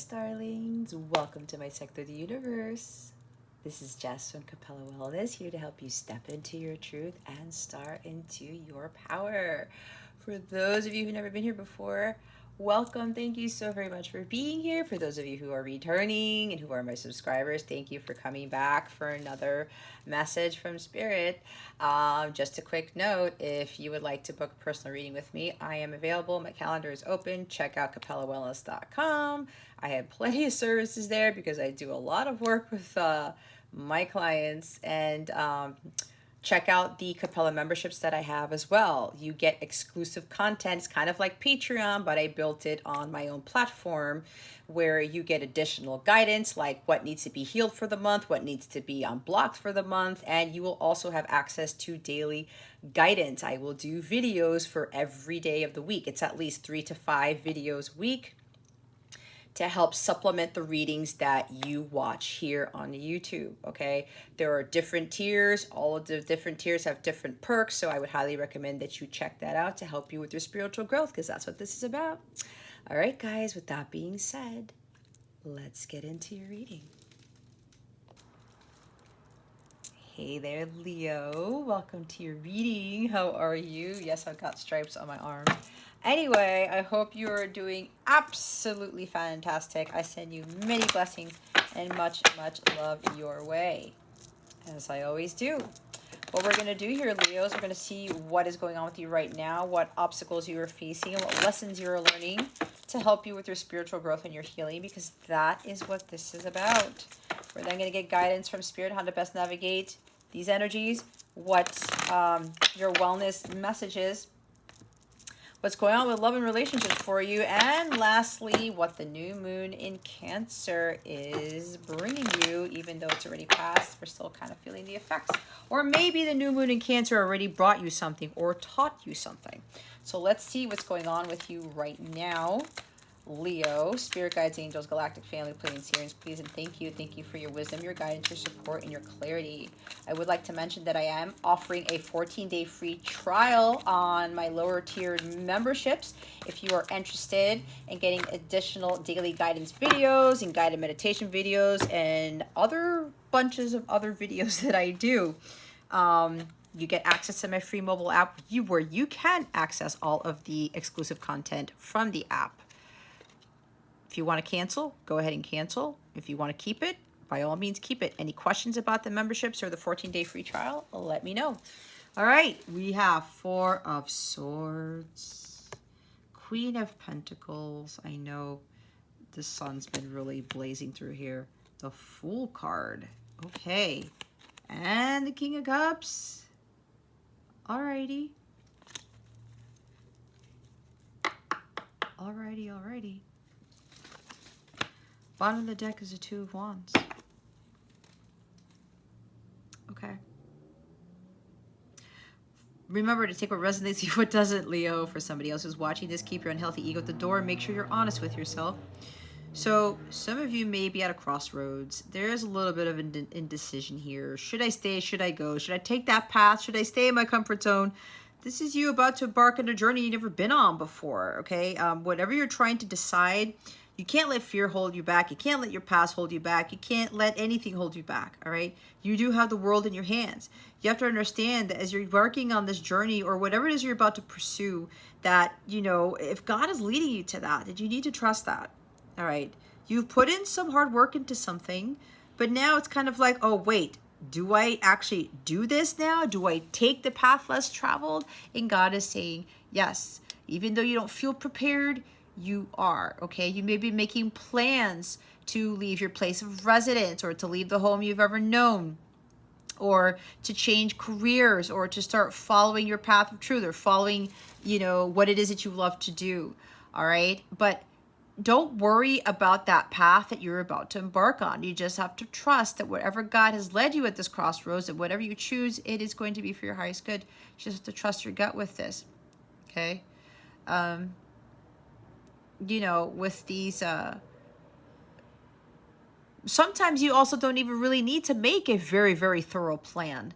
starlings. Welcome to my sector of the universe. This is Jess from Capella Wellness, here to help you step into your truth and star into your power. For those of you who've never been here before, welcome. Thank you so very much for being here. For those of you who are returning and who are my subscribers, thank you for coming back for another message from Spirit. Just a quick note, if you would like to book a personal reading with me, I am available. My calendar is open. Check out capellawellness.com. I have plenty of services there because I do a lot of work with my clients, and check out the Capella memberships that I have as well. You get exclusive content. It's kind of like Patreon, but I built it on my own platform where you get additional guidance like what needs to be healed for the month, what needs to be unblocked for the month, and you will also have access to daily guidance. I will do videos for every day of the week. It's at least 3 to 5 videos a week to help supplement the readings that you watch here on YouTube, okay? There are different tiers. All of the different tiers have different perks, so I would highly recommend that you check that out to help you with your spiritual growth, because that's what this is about. All right, guys, with that being said, let's get into your reading. Hey there, Leo. Welcome to your reading. How are you? Yes, I've got stripes on my arm. Anyway, I hope you are doing absolutely fantastic. I send you many blessings and much, much love your way, as I always do. What we're going to do here, Leo, is we're going to see what is going on with you right now, what obstacles you are facing, and what lessons you're learning to help you with your spiritual growth and your healing, because that is what this is about. We're then going to get guidance from Spirit how to best navigate these energies, what your wellness message is, what's going on with love and relationships for you, and lastly, what the new moon in Cancer is bringing you. Even though it's already passed, we're still kind of feeling the effects. Or maybe the new moon in Cancer already brought you something or taught you something. So let's see what's going on with you right now, Leo. Spirit guides, angels, galactic family, Pleiadian seers, please and thank you. Thank you for your wisdom, your guidance, your support, and your clarity. I would like to mention that I am offering a 14-day free trial on my lower tiered memberships. If you are interested in getting additional daily guidance videos and guided meditation videos and other bunches of other videos that I do, you get access to my free mobile app where you can access all of the exclusive content from the app. If you want to cancel, go ahead and cancel. If you want to keep it, by all means, keep it. Any questions about the memberships or the 14-day free trial, let me know. All right, we have 4 of Swords, Queen of Pentacles. I know the sun's been really blazing through here. The Fool card. Okay. And the King of Cups. All righty. All righty, all righty. Bottom of the deck is a 2 of Wands. Okay. Remember to take what resonates, leave what doesn't, Leo. For somebody else who's watching this, keep your unhealthy ego at the door and make sure you're honest with yourself. So some of you may be at a crossroads. There is a little bit of indecision here. Should I stay? Should I go? Should I take that path? Should I stay in my comfort zone? This is you about to embark on a journey you've never been on before, okay? Whatever you're trying to decide, you can't let fear hold you back. You can't let your past hold you back. You can't let anything hold you back, all right? You do have the world in your hands. You have to understand that as you're working on this journey or whatever it is you're about to pursue, that, you know, if God is leading you to that you need to trust that, all right? You've put in some hard work into something, but now it's kind of like, oh, wait, do I actually do this now? Do I take the path less traveled? And God is saying, yes, even though you don't feel prepared, you are, okay? You may be making plans to leave your place of residence or to leave the home you've ever known or to change careers or to start following your path of truth or following, you know, what it is that you love to do, all right? But don't worry about that path that you're about to embark on. You just have to trust that whatever God has led you at this crossroads, that whatever you choose, it is going to be for your highest good. You just have to trust your gut with this, okay? You know, with these, sometimes you also don't even really need to make a very, very thorough plan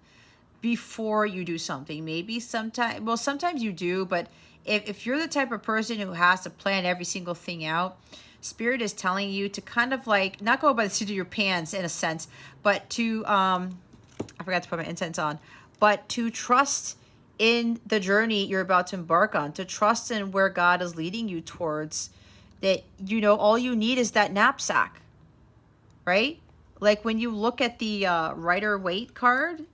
before you do something. Maybe sometimes you do, but if you're the type of person who has to plan every single thing out, Spirit is telling you to kind of like, not go by the seat of your pants in a sense, but to, I forgot to put my incense on, but to trust in the journey you're about to embark on, to trust in where God is leading you towards, that, you know, all you need is that knapsack, right? Like when you look at the Rider-Waite card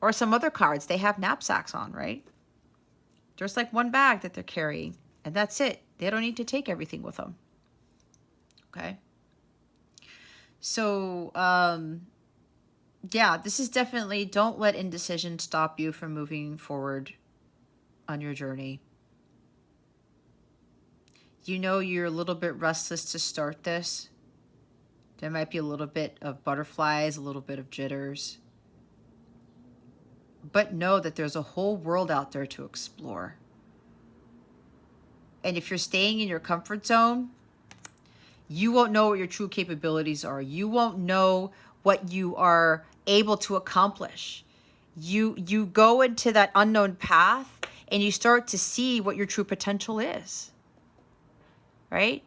or some other cards, they have knapsacks on, right? There's like one bag that they're carrying, and that's it. They don't need to take everything with them. Okay. So, yeah, this is definitely, don't let indecision stop you from moving forward on your journey. You know you're a little bit restless to start this. There might be a little bit of butterflies, a little bit of jitters. But know that there's a whole world out there to explore. And if you're staying in your comfort zone, you won't know what your true capabilities are. You won't know what you are able to accomplish. You go into that unknown path and you start to see what your true potential is. Right?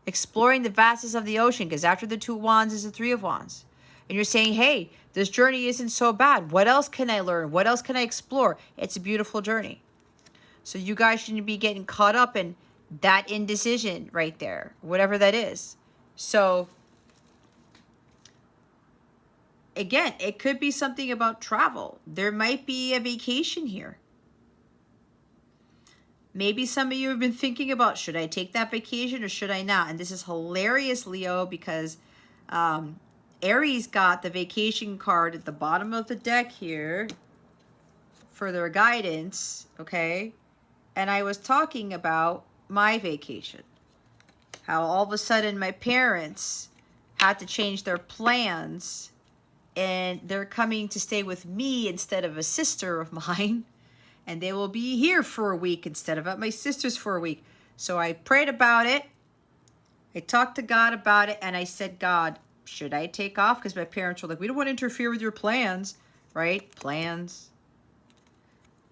Exploring the vastness of the ocean, because after the Two of Wands is the Three of Wands. And you're saying, hey, this journey isn't so bad. What else can I learn? What else can I explore? It's a beautiful journey. So you guys shouldn't be getting caught up in that indecision right there, whatever that is. So again, it could be something about travel. There might be a vacation here. Maybe some of you have been thinking about, should I take that vacation or should I not? And this is hilarious, Leo, because Aries got the vacation card at the bottom of the deck here for their guidance, okay? And I was talking about my vacation. How all of a sudden my parents had to change their plans and they're coming to stay with me instead of a sister of mine. And they will be here for a week instead of at my sister's for a week. So I prayed about it. I talked to God about it. And I said, God, should I take off? Because my parents were like, we don't want to interfere with your plans, right? Plans.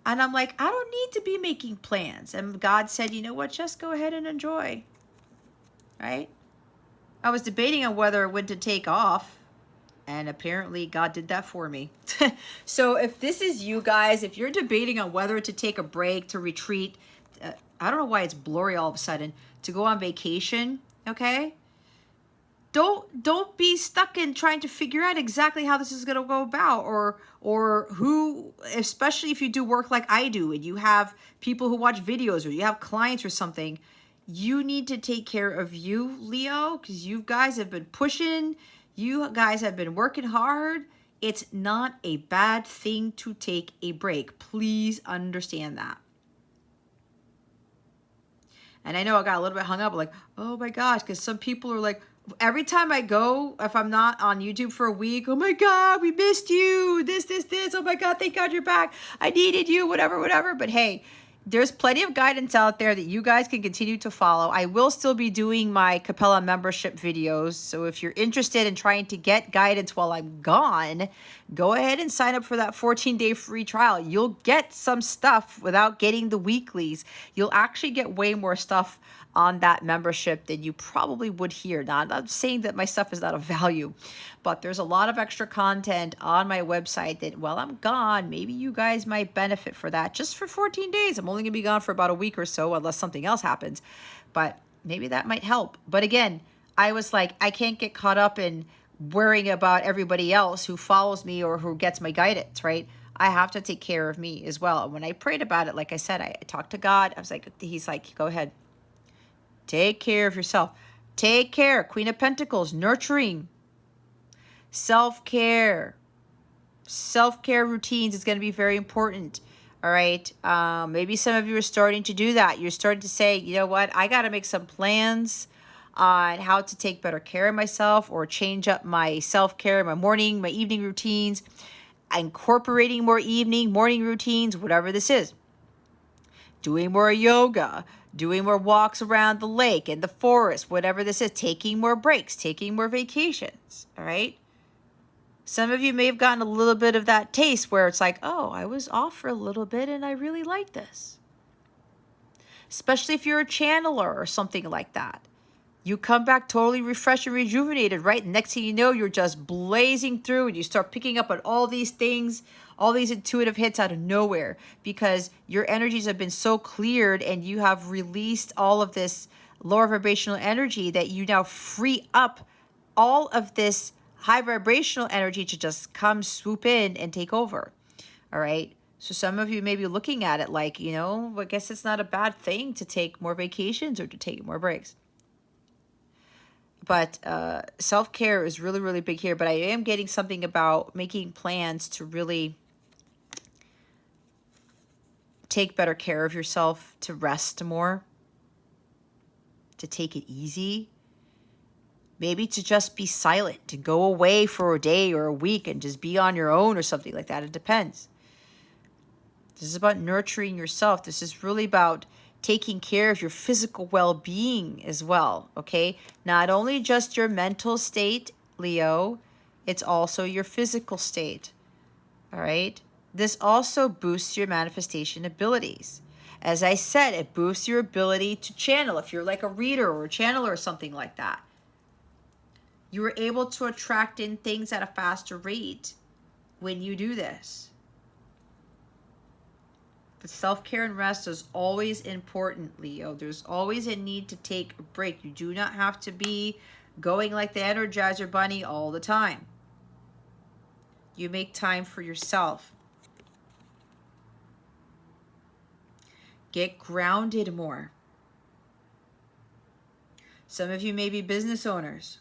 And I'm like, I don't need to be making plans. And God said, you know what? Just go ahead and enjoy, right? I was debating on whether or when to take off. And apparently God did that for me. So if this is you guys, if you're debating on whether to take a break, to retreat, I don't know why it's blurry all of a sudden, to go on vacation, okay? Don't be stuck in trying to figure out exactly how this is going to go about, or who, especially if you do work like I do and you have people who watch videos or you have clients or something. You need to take care of you, Leo, because you guys have been pushing. You guys have been working hard. It's not a bad thing to take a break. Please understand that. And I know I got a little bit hung up, like, oh my gosh, because some people are like, every time I go, if I'm not on YouTube for a week, oh my God, we missed you. This. Oh my God, thank God you're back. I needed you, whatever. But hey, there's plenty of guidance out there that you guys can continue to follow. I will still be doing my Capella membership videos. So if you're interested in trying to get guidance while I'm gone, go ahead and sign up for that 14-day free trial. You'll get some stuff without getting the weeklies. You'll actually get way more stuff on that membership than you probably would here. Now, I'm not saying that my stuff is not of value, but there's a lot of extra content on my website that while I'm gone, maybe you guys might benefit for that just for 14 days. I'm only gonna be gone for about a week or so unless something else happens, but maybe that might help. But again, I was like, I can't get caught up in worrying about everybody else who follows me or who gets my guidance, right? I have to take care of me as well. And when I prayed about it, like I said, I talked to God. I was like, he's like, go ahead. Take care of yourself. Take care. Queen of Pentacles, nurturing. Self-care. Self-care routines is going to be very important. All right. Maybe some of you are starting to do that. You're starting to say, you know what? I got to make some plans on how to take better care of myself or change up my self-care, my morning, my evening routines, incorporating more morning routines, whatever this is. Doing more yoga, doing more walks around the lake and the forest, whatever this is, taking more breaks, taking more vacations, all right? Some of you may have gotten a little bit of that taste where it's like, oh, I was off for a little bit and I really like this. especially if you're a channeler or something like that. You come back totally refreshed and rejuvenated, right? Next thing you know, you're just blazing through and you start picking up on all these things, all these intuitive hits out of nowhere because your energies have been so cleared and you have released all of this lower vibrational energy that you now free up all of this high vibrational energy to just come swoop in and take over. All right. So some of you may be looking at it like, I guess it's not a bad thing to take more vacations or to take more breaks. But self-care is really, really big here. But I am getting something about making plans to really take better care of yourself, to rest more, to take it easy. Maybe to just be silent, to go away for a day or a week and just be on your own or something like that. It depends. This is about nurturing yourself. This is really about taking care of your physical well-being as well, okay? Not only just your mental state, Leo, it's also your physical state, all right? This also boosts your manifestation abilities. As I said, it boosts your ability to channel. If you're like a reader or a channeler or something like that, you are able to attract in things at a faster rate when you do this. But self-care and rest is always important, Leo. There's always a need to take a break. You do not have to be going like the Energizer Bunny all the time. You make time for yourself. Get grounded more. Some of you may be business owners.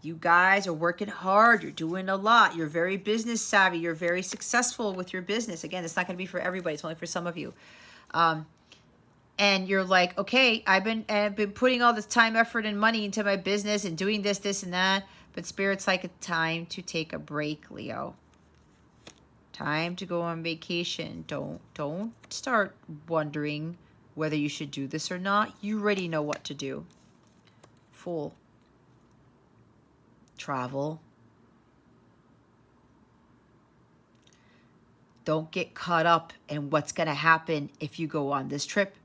You guys are working hard. You're doing a lot. You're very business savvy. You're very successful with your business. Again, it's not going to be for everybody. It's only for some of you. And you're like, okay, I've been putting all this time, effort, and money into my business and doing this, and that. But Spirit's like, it's time to take a break, Leo. Time to go on vacation. Don't start wondering whether you should do this or not. You already know what to do. Fool. Travel. Don't get caught up in what's going to happen if you go on this trip.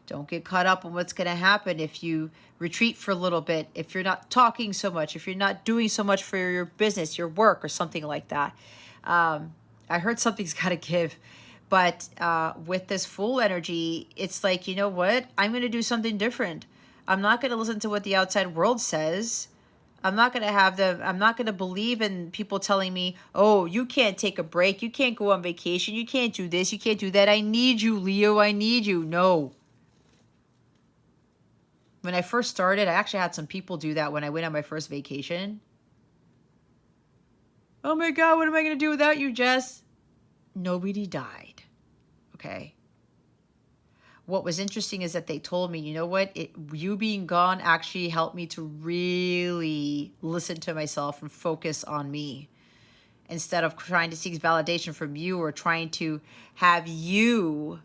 Don't get caught up in what's going to happen if you retreat for a little bit, if you're not talking so much, if you're not doing so much for your business, your work, or something like that. I heard something's got to give. But with this Fool energy, it's like, you know what? I'm going to do something different. I'm not going to listen to what the outside world says. I'm not going to believe in people telling me, oh, you can't take a break. You can't go on vacation. You can't do this. You can't do that. I need you, Leo. I need you. No. When I first started, I actually had some people do that when I went on my first vacation. Oh my God, what am I going to do without you, Jess? Nobody died. Okay. What was interesting is that they told me, you know what, you being gone actually helped me to really listen to myself and focus on me instead of trying to seek validation from you or trying to have you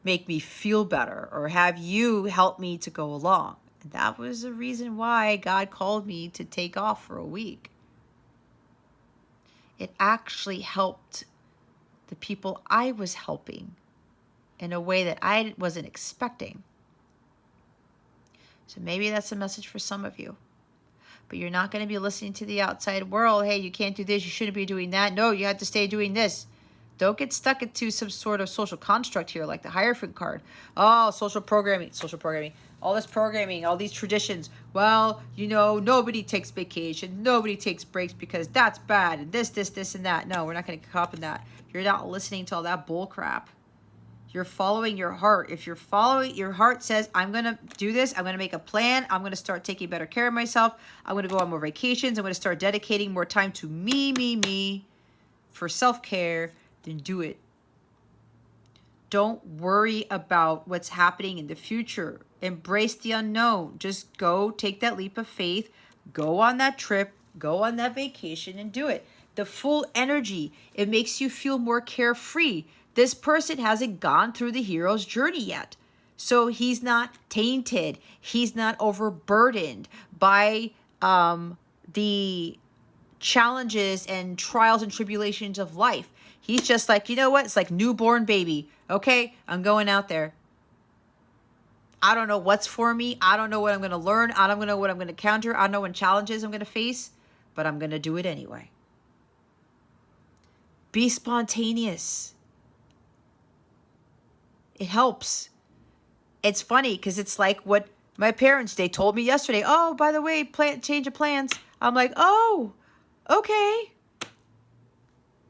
make me feel better or have you help me to go along. And that was the reason why God called me to take off for a week. It actually helped the people I was helping in a way that I wasn't expecting. So maybe that's a message for some of you. But you're not going to be listening to the outside world. Hey, you can't do this. You shouldn't be doing that. No, you have to stay doing this. Don't get stuck into some sort of social construct here, like the Hierophant card. Oh, social programming, all this programming, all these traditions. Well, you know, nobody takes vacation. Nobody takes breaks because that's bad. And this, and that. No, we're not going to get caught up in that. You're not listening to all that bull crap. You're following your heart. If you're following, your heart says, I'm going to do this. I'm going to make a plan. I'm going to start taking better care of myself. I'm going to go on more vacations. I'm going to start dedicating more time to me for self-care. Then do it. Don't worry about what's happening in the future. Embrace the unknown. Just go take that leap of faith. Go on that trip. Go on that vacation and do it. The Fool energy, it makes you feel more carefree. This person hasn't gone through the hero's journey yet. So he's not tainted. He's not overburdened by the challenges and trials and tribulations of life. He's just like, you know what? It's like newborn baby. Okay, I'm going out there. I don't know what's for me. I don't know what I'm going to learn. I don't know what I'm going to counter. I don't know what challenges I'm going to face, but I'm going to do it anyway. Be spontaneous. It helps. It's funny because it's like what my parents, they told me yesterday. Oh, by the way, change of plans. I'm like, oh, okay.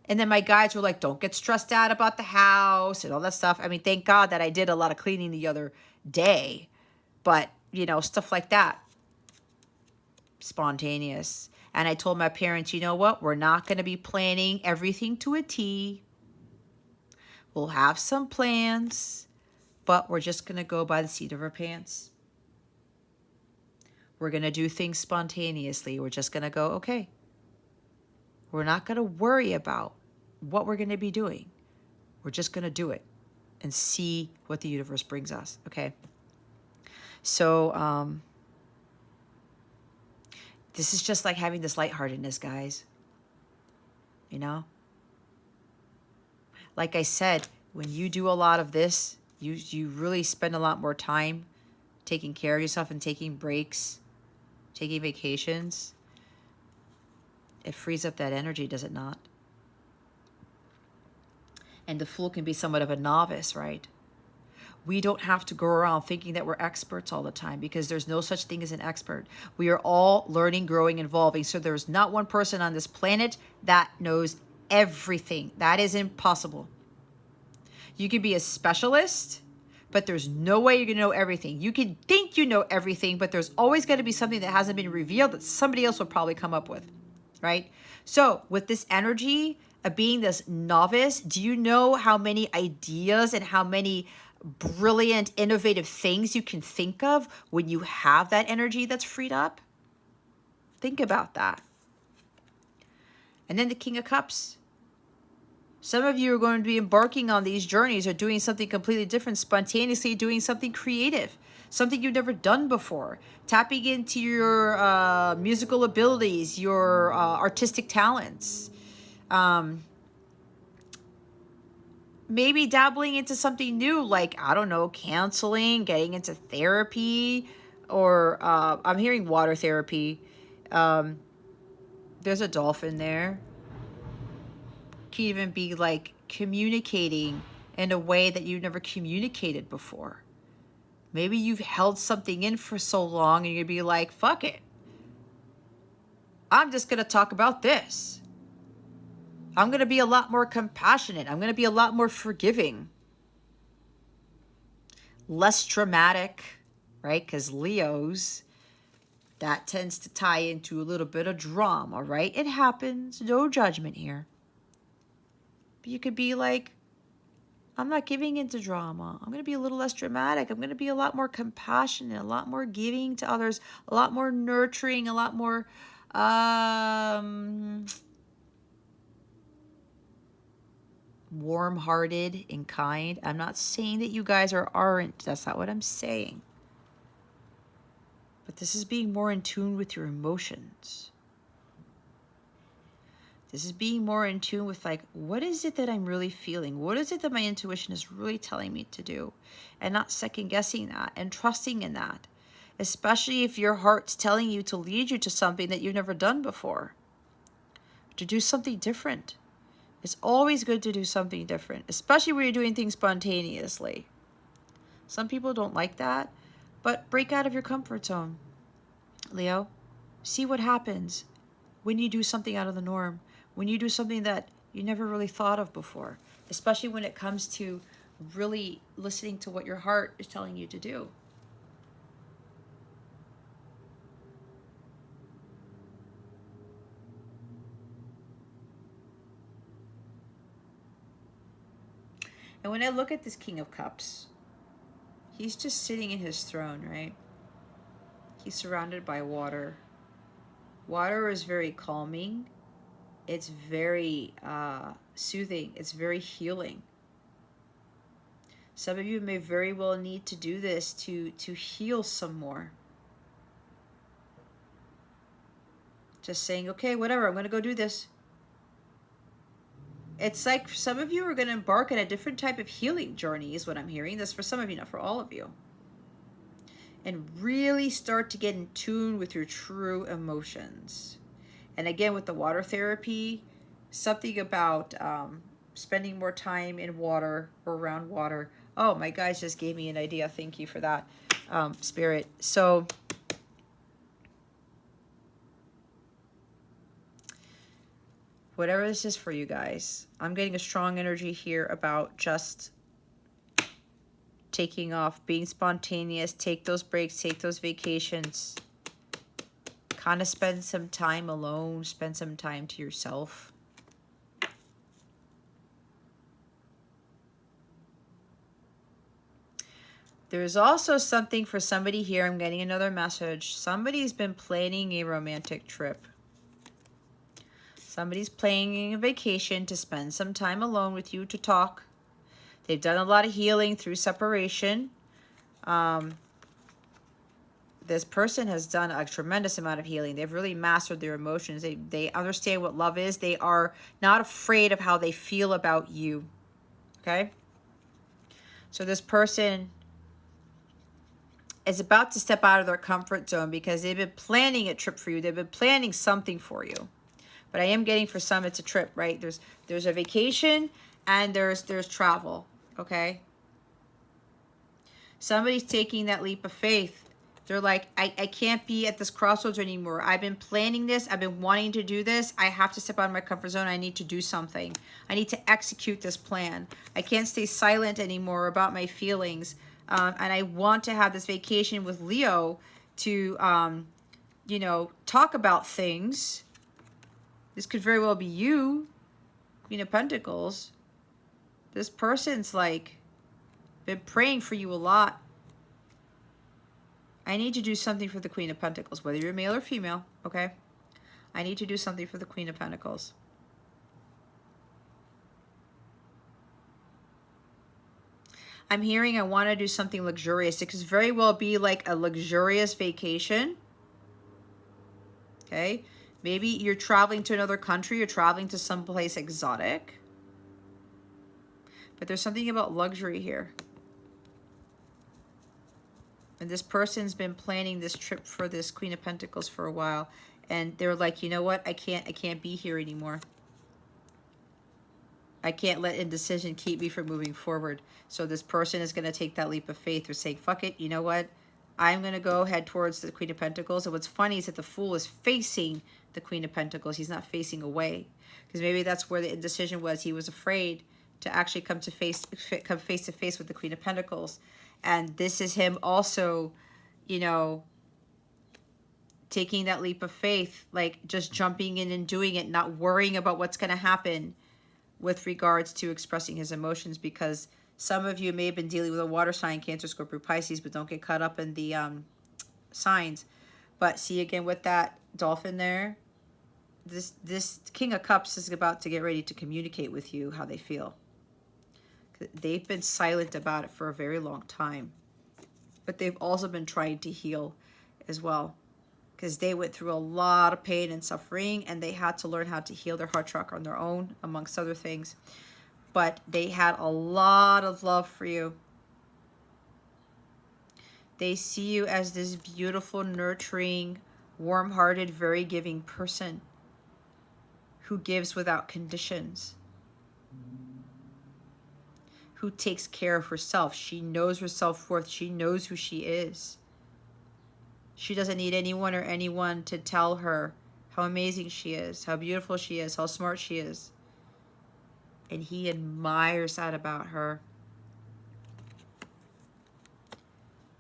And then my guys were like, don't get stressed out about the house and all that stuff. I mean, thank God that I did a lot of cleaning the other day. But, you know, stuff like that. Spontaneous. And I told my parents, you know what? We're not going to be planning everything to a T. We'll have some plans, but we're just going to go by the seat of our pants. We're going to do things spontaneously. We're just going to go, okay. We're not going to worry about what we're going to be doing. We're just going to do it and see what the universe brings us, okay? So, this is just like having this lightheartedness, guys. You know? Like I said, when you do a lot of this, you really spend a lot more time taking care of yourself and taking breaks, taking vacations. It frees up that energy, does it not? And the Fool can be somewhat of a novice, right? We don't have to go around thinking that we're experts all the time, because there's no such thing as an expert. We are all learning, growing, evolving. So there's not one person on this planet that knows everything. That is impossible. You could be a specialist, but there's no way you're going to know everything. You can think you know everything, but there's always going to be something that hasn't been revealed that somebody else will probably come up with, right? So with this energy of being this novice, do you know how many ideas and how many brilliant, innovative things you can think of when you have that energy that's freed up? Think about that. And then the King of Cups. Some of you are going to be embarking on these journeys or doing something completely different, spontaneously doing something creative, something you've never done before, tapping into your musical abilities, your artistic talents. Maybe dabbling into something new, like, I don't know, counseling, getting into therapy, or I'm hearing water therapy. There's a dolphin there. Could even be like communicating in a way that you've never communicated before. Maybe you've held something in for so long and you'd be like, fuck it. I'm just going to talk about this. I'm going to be a lot more compassionate. I'm going to be a lot more forgiving. Less dramatic, right? Because Leos, that tends to tie into a little bit of drama, right? It happens. No judgment here. But you could be like, I'm not giving into drama. I'm going to be a little less dramatic. I'm going to be a lot more compassionate, a lot more giving to others, a lot more nurturing, a lot more warm-hearted and kind. I'm not saying that you guys aren't. That's not what I'm saying. But this is being more in tune with your emotions. This is being more in tune with, like, what is it that I'm really feeling? What is it that my intuition is really telling me to do? And not second guessing that and trusting in that. Especially if your heart's telling you to lead you to something that you've never done before. To do something different. It's always good to do something different, especially when you're doing things spontaneously. Some people don't like that, but break out of your comfort zone. Leo, see what happens when you do something out of the norm. When you do something that you never really thought of before, especially when it comes to really listening to what your heart is telling you to do. And when I look at this King of Cups, he's just sitting in his throne, right? He's surrounded by water. Water is very calming. It's very soothing. It's very healing. Some of you may very well need to do this to heal some more. Just saying, okay, whatever, I'm going to go do this. It's like some of you are going to embark on a different type of healing journey is what I'm hearing. That's for some of you, not for all of you. And really start to get in tune with your true emotions. And again, with the water therapy, something about spending more time in water or around water. Oh, my guys just gave me an idea. Thank you for that, Spirit. So whatever this is for you guys, I'm getting a strong energy here about just taking off, being spontaneous, take those breaks, take those vacations, kind of spend some time alone, spend some time to yourself. There's also something for somebody here. I'm getting another message. Somebody's been planning a romantic trip. Somebody's planning a vacation to spend some time alone with you to talk. They've done a lot of healing through separation. This person has done a tremendous amount of healing. They've really mastered their emotions. They understand what love is. They are not afraid of how they feel about you. Okay? So this person is about to step out of their comfort zone because they've been planning a trip for you. They've been planning something for you. But I am getting for some it's a trip, right? There's a vacation and there's travel, okay? Somebody's taking that leap of faith. They're like, I can't be at this crossroads anymore. I've been planning this. I've been wanting to do this. I have to step out of my comfort zone. I need to do something. I need to execute this plan. I can't stay silent anymore about my feelings. And I want to have this vacation with Leo to, you know, talk about things. This could very well be you, Queen of Pentacles. This person's like been praying for you a lot. I need to do something for the Queen of Pentacles, whether you're male or female, okay? I need to do something for the Queen of Pentacles. I'm hearing I want to do something luxurious. It could very well be like a luxurious vacation, okay? Maybe you're traveling to another country, you're traveling to someplace exotic. But there's something about luxury here. And this person's been planning this trip for this Queen of Pentacles for a while. And they're like, you know what? I can't be here anymore. I can't let indecision keep me from moving forward. So this person is going to take that leap of faith. They're saying, fuck it. You know what? I'm going to go head towards the Queen of Pentacles. And what's funny is that the Fool is facing the Queen of Pentacles. He's not facing away. Because maybe that's where the indecision was. He was afraid to actually come face to face with the Queen of Pentacles. And this is him also, you know, taking that leap of faith, like just jumping in and doing it, not worrying about what's going to happen with regards to expressing his emotions, because some of you may have been dealing with a water sign, Cancer, Scorpio, Pisces, but don't get caught up in the signs. But see, again, with that dolphin there, this King of Cups is about to get ready to communicate with you how they feel. They've been silent about it for a very long time, but they've also been trying to heal as well, because they went through a lot of pain and suffering, and they had to learn how to heal their heart chakra on their own, amongst other things. But they had a lot of love for you. They see you as this beautiful, nurturing, warm-hearted, very giving person who gives without conditions, who takes care of herself. She knows her self-worth. She knows who she is. She doesn't need anyone to tell her how amazing she is, how beautiful she is, how smart she is. And he admires that about her.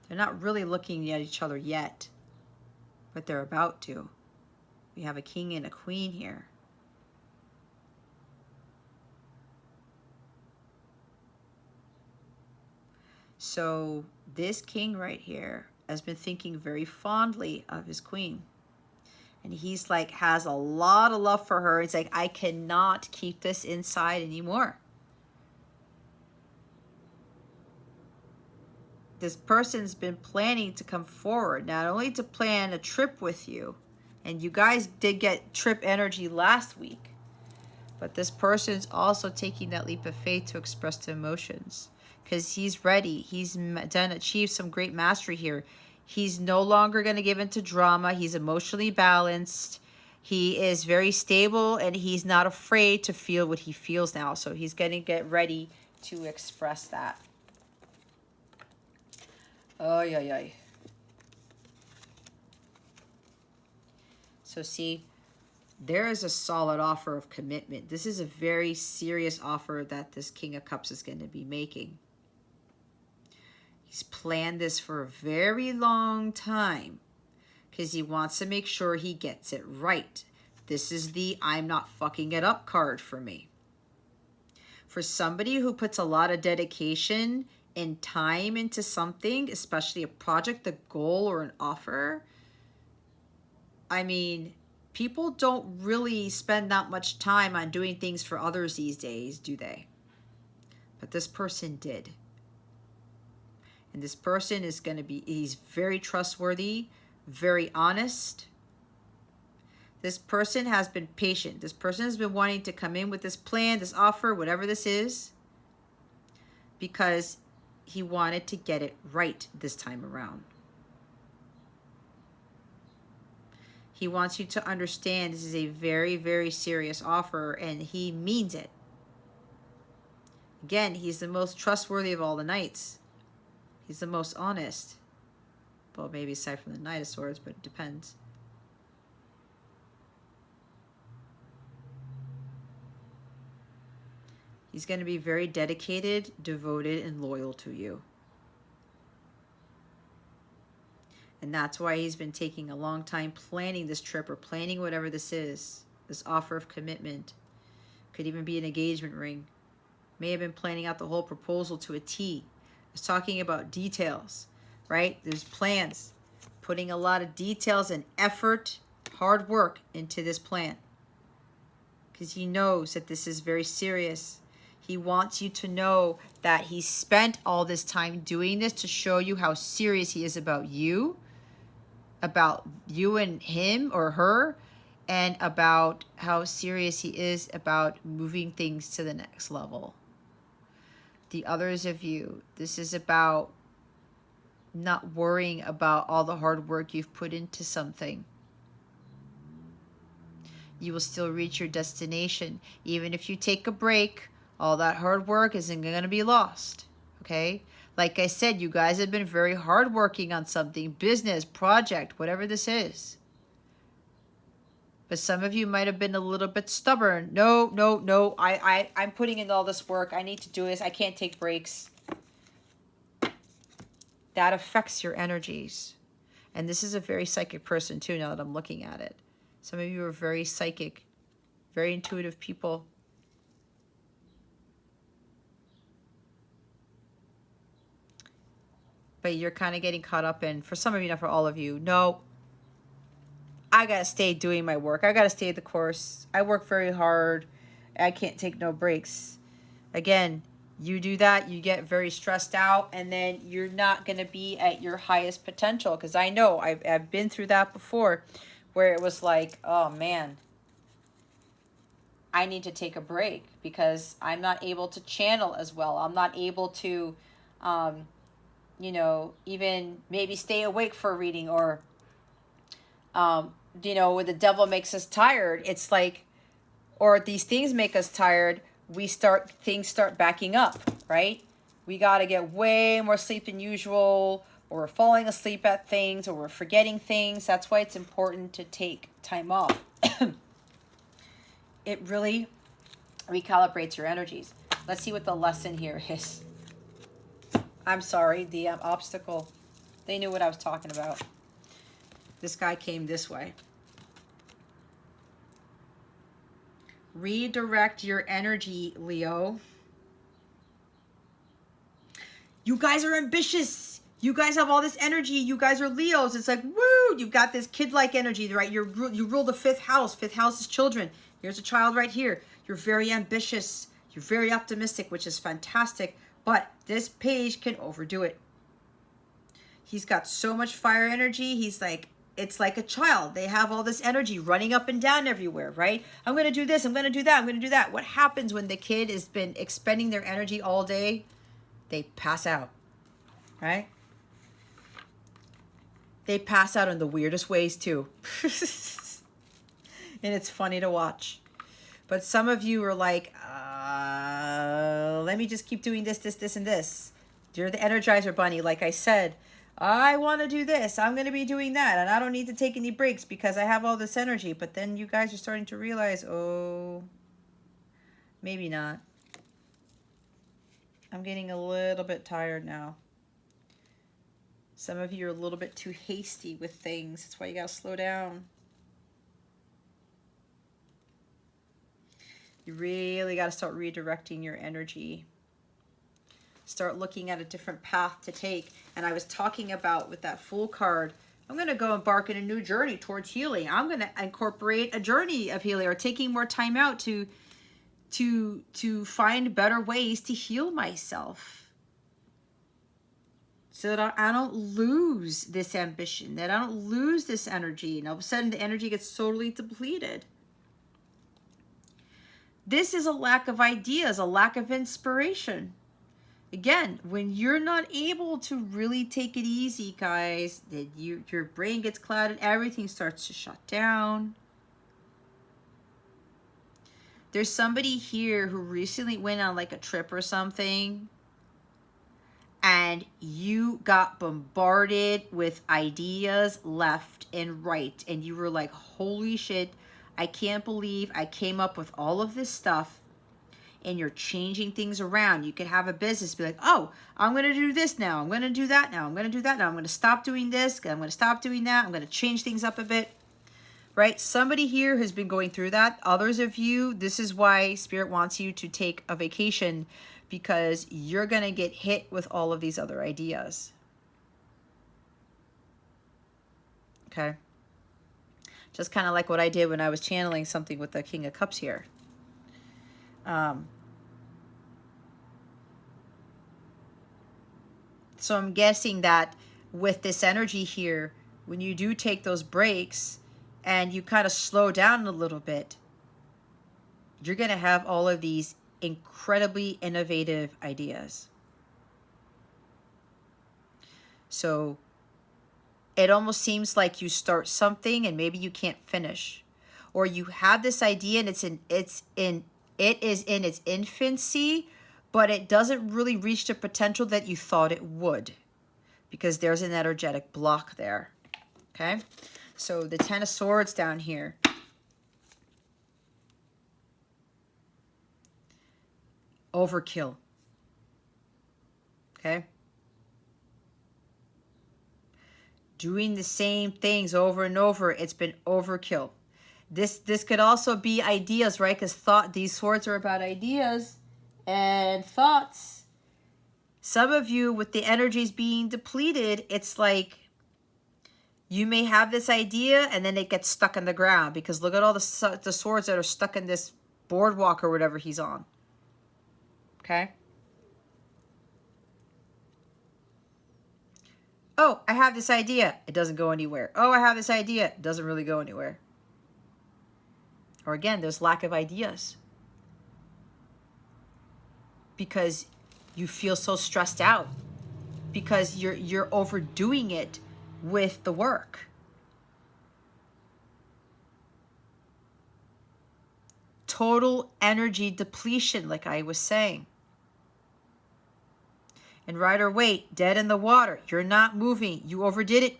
They're not really looking at each other yet, but they're about to. We have a king and a queen here. So this king right here has been thinking very fondly of his queen. And he's like, has a lot of love for her. He's like, I cannot keep this inside anymore. This person's been planning to come forward, not only to plan a trip with you And you guys did get trip energy last week. But this person's also taking that leap of faith to express the emotions. Because he's ready. He's achieved some great mastery here. He's no longer going to give into drama. He's emotionally balanced. He is very stable, and he's not afraid to feel what he feels now. So he's going to get ready to express that. Ay, ay, ay. So see, there is a solid offer of commitment. This is a very serious offer that this King of Cups is going to be making. He's planned this for a very long time because he wants to make sure he gets it right. This is the I'm not fucking it up card for me. For somebody who puts a lot of dedication and time into something, especially a project, a goal, or an offer, I mean, people don't really spend that much time on doing things for others these days, do they? But this person did. And this person is going to be, he's very trustworthy, very honest. This person has been patient. This person has been wanting to come in with this plan, this offer, whatever this is, because he wanted to get it right this time around. He wants you to understand this is a very, very serious offer, and he means it. Again, he's the most trustworthy of all the knights. He's the most honest. Well, maybe aside from the Knight of Swords, but it depends. He's going to be very dedicated, devoted, and loyal to you. And that's why he's been taking a long time planning this trip or planning whatever this is. This offer of commitment. Could even be an engagement ring. May have been planning out the whole proposal to a T. It's talking about details, right? There's plans. Putting a lot of details and effort, hard work into this plan. Because he knows that this is very serious. He wants you to know that he spent all this time doing this to show you how serious he is about you and him or her, and about how serious he is about moving things to the next level. The others of you, this is about not worrying about all the hard work you've put into something. You will still reach your destination. Even if you take a break, all that hard work isn't going to be lost. Okay? Like I said, you guys have been very hardworking on something, business, project, whatever this is. But some of you might have been a little bit stubborn. No, I'm putting in all this work. I need to do this. I can't take breaks. That affects your energies. And this is a very psychic person too, now that I'm looking at it. Some of you are very psychic, very intuitive people. But you're kind of getting caught up in, for some of you, not for all of you, no, I got to stay doing my work. I got to stay the course. I work very hard. I can't take no breaks. Again, you do that, you get very stressed out, and then you're not going to be at your highest potential. Because I know I've been through that before, where it was like, oh man, I need to take a break because I'm not able to channel as well. I'm not able to, you know, even maybe stay awake for a reading, or you know, when the devil makes us tired, it's like, or these things make us tired, things start backing up, right? We got to get way more sleep than usual, or we're falling asleep at things, or we're forgetting things. That's why it's important to take time off. It really recalibrates your energies. Let's see what the lesson here is. I'm sorry, the obstacle. They knew what I was talking about. This guy came this way. Redirect your energy, Leo. You guys are ambitious. You guys have all this energy. You guys are Leos. It's like, woo, you've got this kid-like energy, right? You rule the fifth house. Fifth house is children. Here's a child right here. You're very ambitious. You're very optimistic, which is fantastic. But this page can overdo it. He's got so much fire energy. He's like, it's like a child. They have all this energy running up and down everywhere, right? I'm going to do this. I'm going to do that. I'm going to do that. What happens when the kid has been expending their energy all day? They pass out, right? They pass out in the weirdest ways too. And it's funny to watch. But some of you are like, let me just keep doing this, this, and this. You're the Energizer Bunny. Like I said, I want to do this. I'm going to be doing that. And I don't need to take any breaks because I have all this energy. But then you guys are starting to realize, oh, maybe not. I'm getting a little bit tired now. Some of you are a little bit too hasty with things. That's why you got to slow down. You really got to start redirecting your energy. Start looking at a different path to take. And I was talking about with that Fool card, I'm going to go embark in a new journey towards healing. I'm going to incorporate a journey of healing, or taking more time out to find better ways to heal myself, so that I don't lose this ambition, that I don't lose this energy, and all of a sudden the energy gets totally depleted. This is a lack of ideas, a lack of inspiration. Again, when you're not able to really take it easy, guys, that your brain gets clouded, everything starts to shut down. There's somebody here who recently went on like a trip or something, and you got bombarded with ideas left and right, and you were like, holy shit, I can't believe I came up with all of this stuff. And you're changing things around. You could have a business be like, oh, I'm going to do this now. I'm going to do that now. I'm going to do that now. I'm going to stop doing this. I'm going to stop doing that. I'm going to change things up a bit. Right? Somebody here has been going through that. Others of you, this is why Spirit wants you to take a vacation, because you're going to get hit with all of these other ideas. Okay? Just kind of like what I did when I was channeling something with the King of Cups here. So I'm guessing that with this energy here, when you do take those breaks and you kind of slow down a little bit, you're going to have all of these incredibly innovative ideas. So it almost seems like you start something and maybe you can't finish, or you have this idea and it is in its infancy, but it doesn't really reach the potential that you thought it would, because there's an energetic block there. Okay, so the Ten of Swords down here. Overkill. Okay. Doing the same things over and over. It's been overkill. This could also be ideas, right? Because these swords are about ideas and thoughts. Some of you, with the energies being depleted, it's like you may have this idea and then it gets stuck in the ground, because look at all the swords that are stuck in this boardwalk or whatever he's on. Okay. Oh, I have this idea. It doesn't go anywhere. Oh, I have this idea. It doesn't really go anywhere. Or again, there's lack of ideas, because you feel so stressed out, because you're overdoing it with the work. Total energy depletion, like I was saying. And Rider Waite, dead in the water. You're not moving. You overdid it.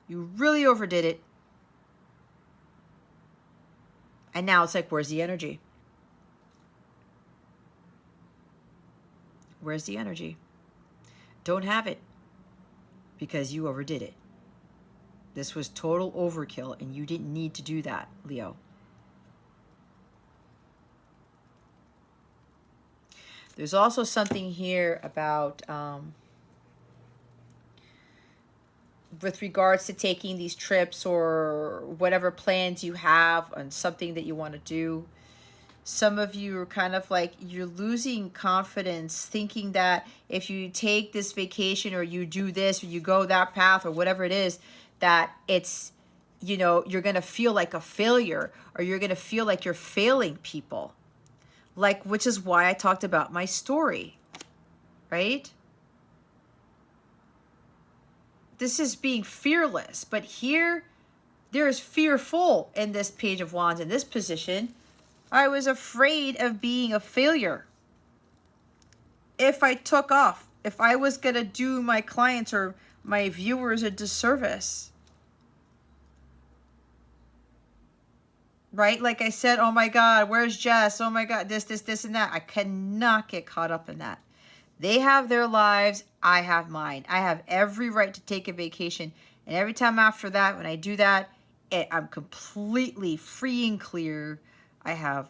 You really overdid it. And now it's like, where's the energy? Where's the energy? Don't have it, because you overdid it. This was total overkill, and you didn't need to do that, Leo. There's also something here about with regards to taking these trips or whatever plans you have on something that you want to do. Some of you are kind of like, you're losing confidence, thinking that if you take this vacation or you do this or you go that path or whatever it is, that it's you know, you're going to feel like a failure, or you're going to feel like you're failing people. Like, which is why I talked about my story, right? This is being fearless, but here there is fearful in this Page of Wands in this position. I was afraid of being a failure. If I took off, if I was going to do my clients or my viewers a disservice, right? Like I said, oh my God, where's Jess? Oh my God, this, and that. I cannot get caught up in that. They have their lives. I have mine. I have every right to take a vacation. And every time after that, when I do that, I'm completely free and clear. I have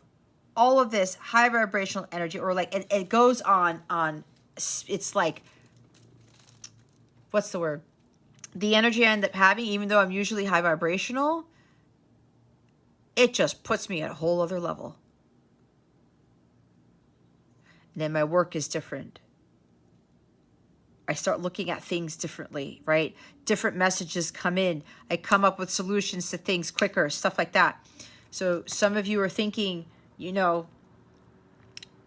all of this high vibrational energy, or like it goes on, it's like, what's the word? The energy I end up having, even though I'm usually high vibrational, it just puts me at a whole other level. And then my work is different. I start looking at things differently, right? Different messages come in. I come up with solutions to things quicker, stuff like that. So some of you are thinking, you know,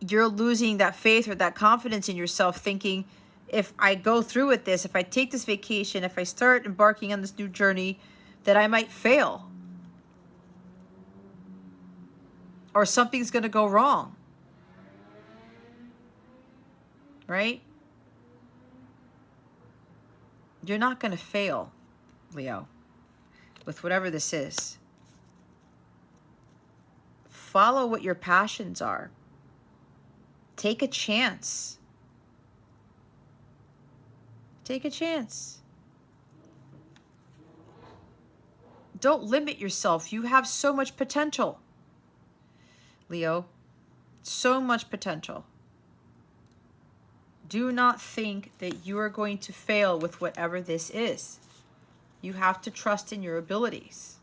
you're losing that faith or that confidence in yourself, thinking, if I go through with this, if I take this vacation, if I start embarking on this new journey, that I might fail. Or something's going to go wrong. Right? You're not going to fail, Leo, with whatever this is. Follow what your passions are. Take a chance. Take a chance. Don't limit yourself. You have so much potential, Leo. So much potential. Do not think that you are going to fail with whatever this is. You have to trust in your abilities.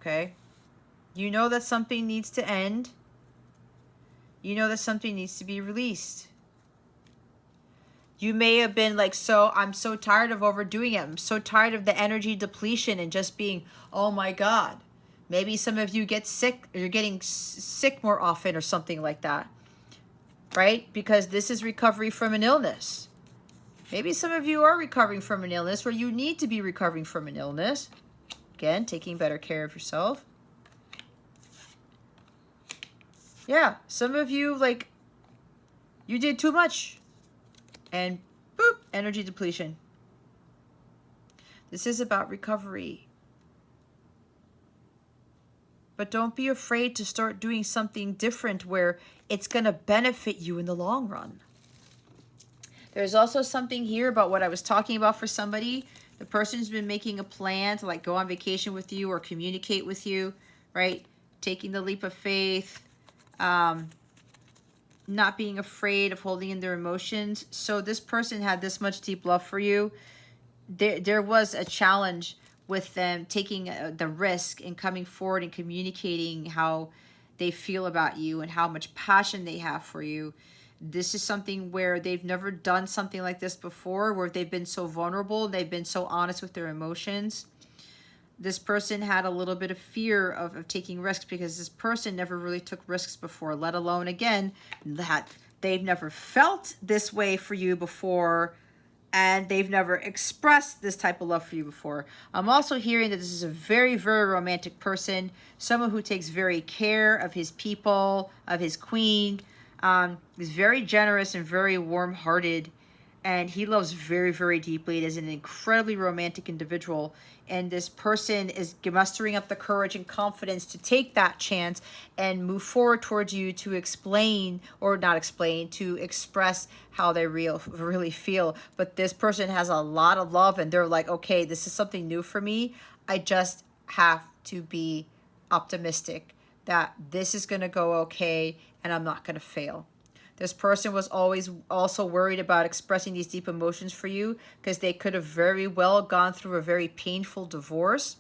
Okay? You know that something needs to end. You know that something needs to be released. You may have been like, I'm so tired of overdoing it. I'm so tired of the energy depletion and just being, oh my God. Maybe some of you get sick, or you're getting sick more often or something like that. Right? Because this is recovery from an illness. Maybe some of you are recovering from an illness, or you need to be recovering from an illness. Again, taking better care of yourself. Yeah, some of you, like, you did too much. And boop, energy depletion. This is about recovery. But don't be afraid to start doing something different where it's going to benefit you in the long run. There's also something here about what I was talking about for somebody. The person's been making a plan to like go on vacation with you or communicate with you, right? Taking the leap of faith, not being afraid of holding in their emotions. So this person had this much deep love for you. There was a challenge with them taking the risk and coming forward and communicating how they feel about you and how much passion they have for you. This is something where they've never done something like this before, where they've been so vulnerable, they've been so honest with their emotions. This person had a little bit of fear of taking risks because this person never really took risks before, let alone, again, that they've never felt this way for you before, and they've never expressed this type of love for you before. I'm also hearing that this is a very, very romantic person, someone who takes very care of his people, of his queen. He's very generous and very warm-hearted, and he loves very, very deeply. It is an incredibly romantic individual, and this person is mustering up the courage and confidence to take that chance and move forward towards you to explain, or not explain, to express how they really feel. But this person has a lot of love, and they're like, okay, this is something new for me. I just have to be optimistic that this is going to go okay and I'm not going to fail. This person was always also worried about expressing these deep emotions for you because they could have very well gone through a very painful divorce,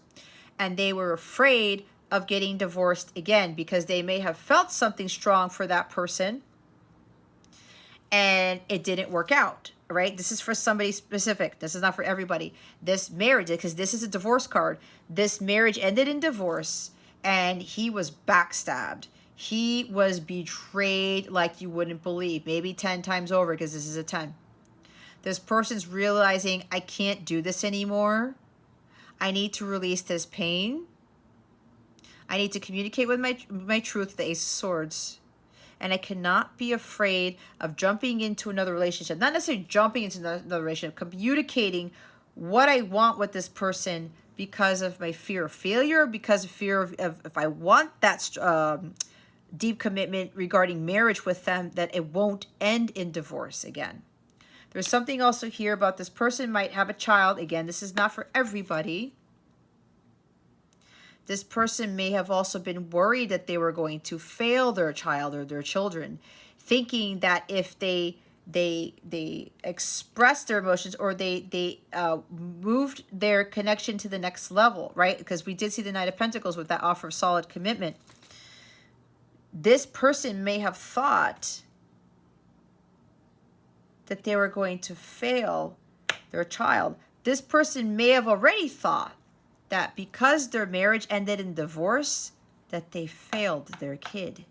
and they were afraid of getting divorced again because they may have felt something strong for that person and it didn't work out. right? This is for somebody specific. This is not for everybody. This marriage, because this is a divorce card. This marriage ended in divorce, and he was backstabbed. He was betrayed like you wouldn't believe, maybe 10 times over, because this is a 10. This person's realizing, I can't do this anymore. I need to release this pain. I need to communicate with my truth, the Ace of Swords. And I cannot be afraid of jumping into another relationship. Not necessarily jumping into another relationship, communicating what I want with this person because of my fear of failure, because of fear of if I want that deep commitment regarding marriage with them, that it won't end in divorce again. There's something also here about this person might have a child. Again, this is not for everybody. This person may have also been worried that they were going to fail their child or their children, thinking that if they expressed their emotions, or they moved their connection to the next level, right? Because we did see the Knight of Pentacles with that offer of solid commitment. This person may have thought that they were going to fail their child. This person may have already thought that because their marriage ended in divorce, that they failed their kid.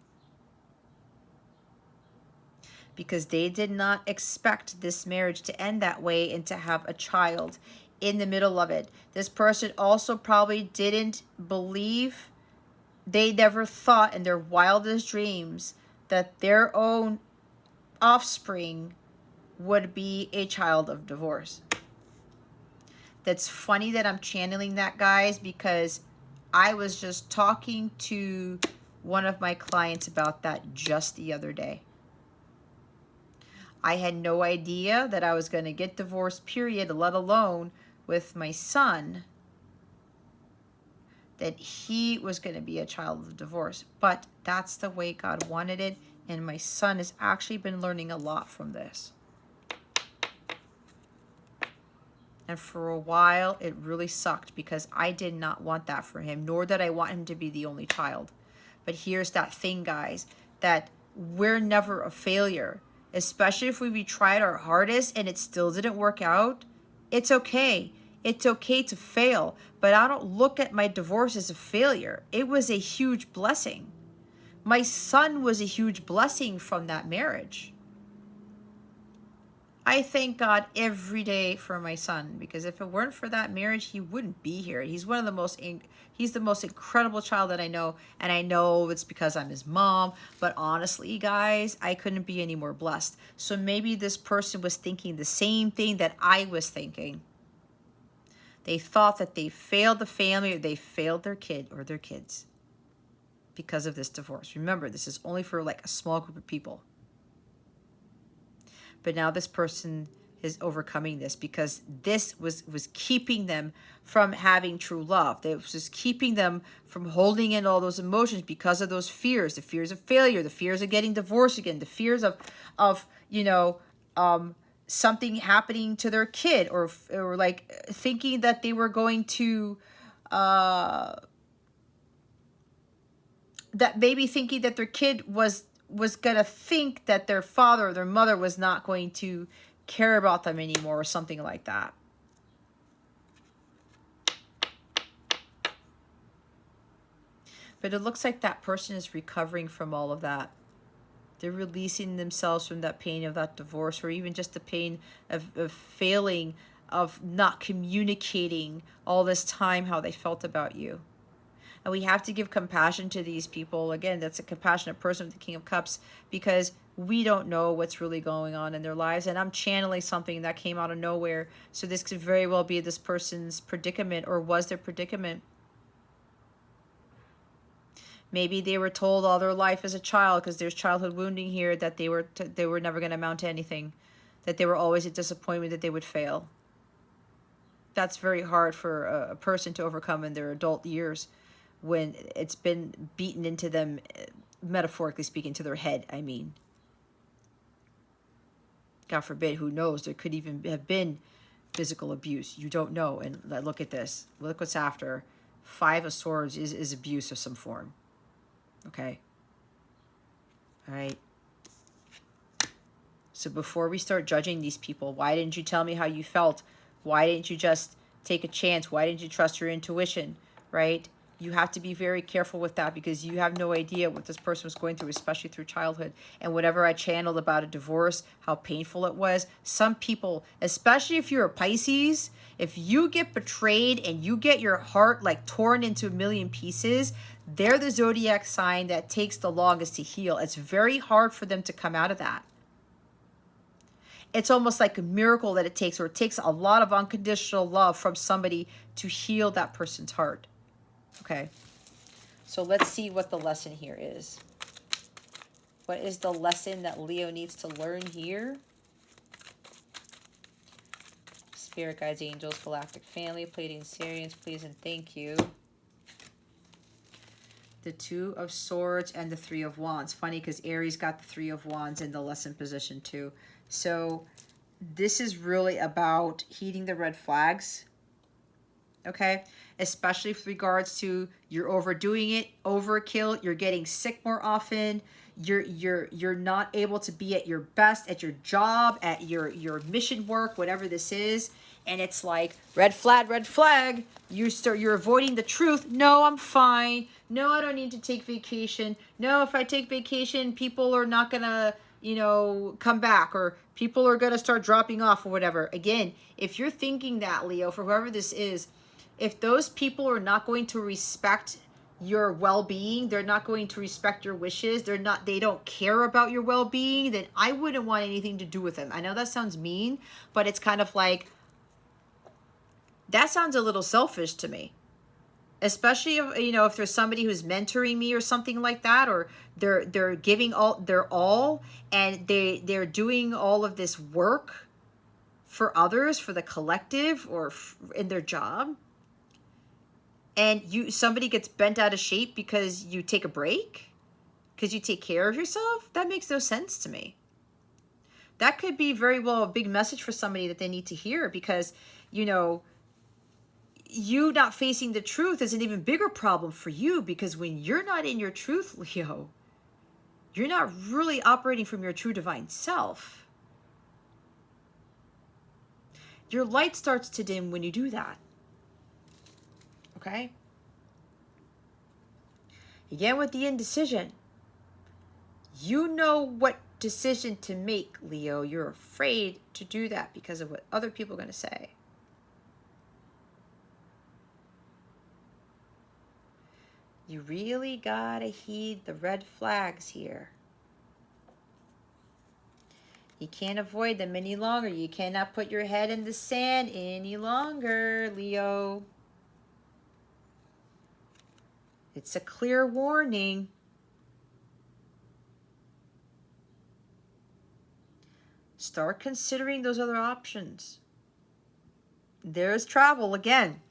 Because they did not expect this marriage to end that way and to have a child in the middle of it. This person also probably didn't believe, they never thought in their wildest dreams that their own offspring would be a child of divorce. That's funny that I'm channeling that, guys, because I was just talking to one of my clients about that just the other day. I had no idea that I was going to get divorced, period, let alone with my son, that he was going to be a child of divorce. But that's the way God wanted it, and my son has actually been learning a lot from this. And for a while, it really sucked because I did not want that for him, nor did I want him to be the only child. But here's that thing, guys, that we're never a failure, especially if we tried our hardest and it still didn't work out. It's okay. It's okay to fail, but I don't look at my divorce as a failure. It was a huge blessing. My son was a huge blessing from that marriage. I thank God every day for my son, because if it weren't for that marriage, he wouldn't be here. He's one of the most, he's the most incredible child that I know, and I know it's because I'm his mom, but honestly, guys, I couldn't be any more blessed. So maybe this person was thinking the same thing that I was thinking. They thought that they failed the family, or they failed their kid or their kids because of this divorce. Remember, this is only for like a small group of people. But now this person is overcoming this because this was keeping them from having true love. It was just keeping them from holding in all those emotions because of those fears, the fears of failure, the fears of getting divorced again, the fears of you know, something happening to their kid, or like thinking that they were going to, that maybe thinking that their kid was going to think that their father or their mother was not going to care about them anymore, or something like that. But it looks like that person is recovering from all of that. They're releasing themselves from that pain of that divorce, or even just the pain of failing, of not communicating all this time how they felt about you. And we have to give compassion to these people. Again, that's a compassionate person with the King of Cups, because we don't know what's really going on in their lives. And I'm channeling something that came out of nowhere. So this could very well be this person's predicament, or was their predicament. Maybe they were told all their life as a child, because there's childhood wounding here, that they were never going to amount to anything, that they were always a disappointment, that they would fail. That's very hard for a person to overcome in their adult years, when it's been beaten into them, metaphorically speaking, to their head, I mean. God forbid, who knows, there could even have been physical abuse. You don't know. And look at this. Look what's after. 5 of Swords is abuse of some form. Okay? All right? So before we start judging these people, why didn't you tell me how you felt? Why didn't you just take a chance? Why didn't you trust your intuition, right? You have to be very careful with that because you have no idea what this person was going through, especially through childhood. And whatever I channeled about a divorce, how painful it was, some people, especially if you're a Pisces, if you get betrayed and you get your heart like torn into a million pieces, they're the zodiac sign that takes the longest to heal. It's very hard for them to come out of that. It's almost like a miracle that it takes, or it takes a lot of unconditional love from somebody to heal that person's heart. Okay, so let's see what the lesson here is. What is the lesson that Leo needs to learn here? Spirit guides, angels, galactic family, Pleiadian Sirians, please and thank you. The Two of Swords and the Three of Wands. Funny because Aries got the Three of Wands in the lesson position too. So this is really about heeding the red flags. Okay, especially with regards to you're overdoing it, overkill, you're getting sick more often, you're not able to be at your best at your job, at your mission work, whatever this is, and it's like red flag. You're avoiding the truth. No, I'm fine. No, I don't need to take vacation. No, if I take vacation, people are not gonna, you know, come back, or people are gonna start dropping off or whatever. Again, if you're thinking that, Leo, for whoever this is, if those people are not going to respect your well-being, they're not going to respect your wishes, they don't care about your well-being, then I wouldn't want anything to do with them. I know that sounds mean, but it's kind of like, that sounds a little selfish to me. Especially if, you know, if there's somebody who's mentoring me or something like that, or they're giving their all, and they're doing all of this work for others, for the collective, or in their job, and somebody gets bent out of shape because you take a break, because you take care of yourself, that makes no sense to me. That could be very well a big message for somebody that they need to hear, because, you know, you not facing the truth is an even bigger problem for you, because when you're not in your truth, Leo, you're not really operating from your true divine self. Your light starts to dim when you do that. Okay? Again, with the indecision, you know what decision to make, Leo. You're afraid to do that because of what other people are going to say. You really gotta heed the red flags here. You can't avoid them any longer. You cannot put your head in the sand any longer, Leo. It's a clear warning. Start considering those other options. There's travel again.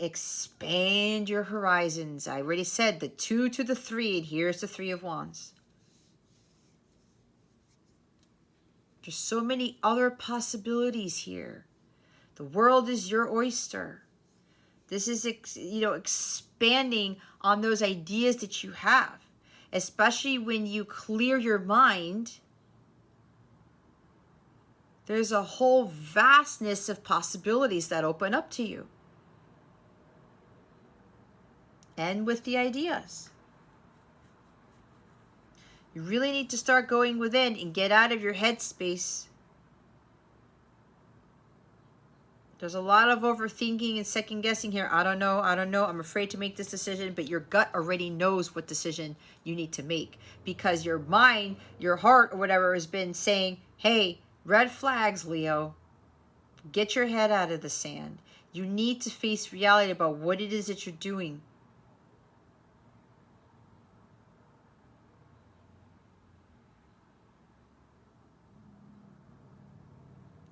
Expand your horizons. I already said the 2 to the 3, and here's the 3 of Wands. There's so many other possibilities here. The world is your oyster. This is, you know, expanding on those ideas that you have, especially when you clear your mind. There's a whole vastness of possibilities that open up to you. And with the ideas, you really need to start going within and get out of your head space. There's a lot of overthinking and second guessing here. I don't know. I'm afraid to make this decision, but your gut already knows what decision you need to make, because your mind, your heart, or whatever has been saying, hey, red flags, Leo. Get your head out of the sand. You need to face reality about what it is that you're doing.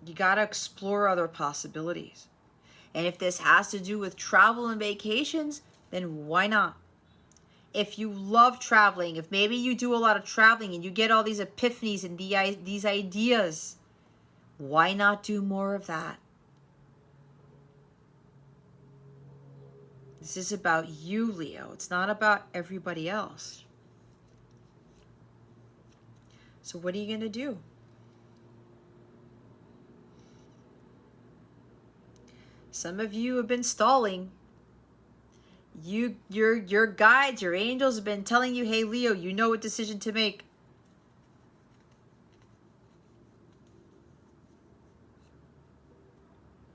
You got to explore other possibilities. And if this has to do with travel and vacations, then why not? If you love traveling, if maybe you do a lot of traveling and you get all these epiphanies and these ideas, why not do more of that? This is about you, Leo. It's not about everybody else. So what are you going to do? Some of you have been stalling. Your guides, your angels have been telling you, hey, Leo, you know what decision to make.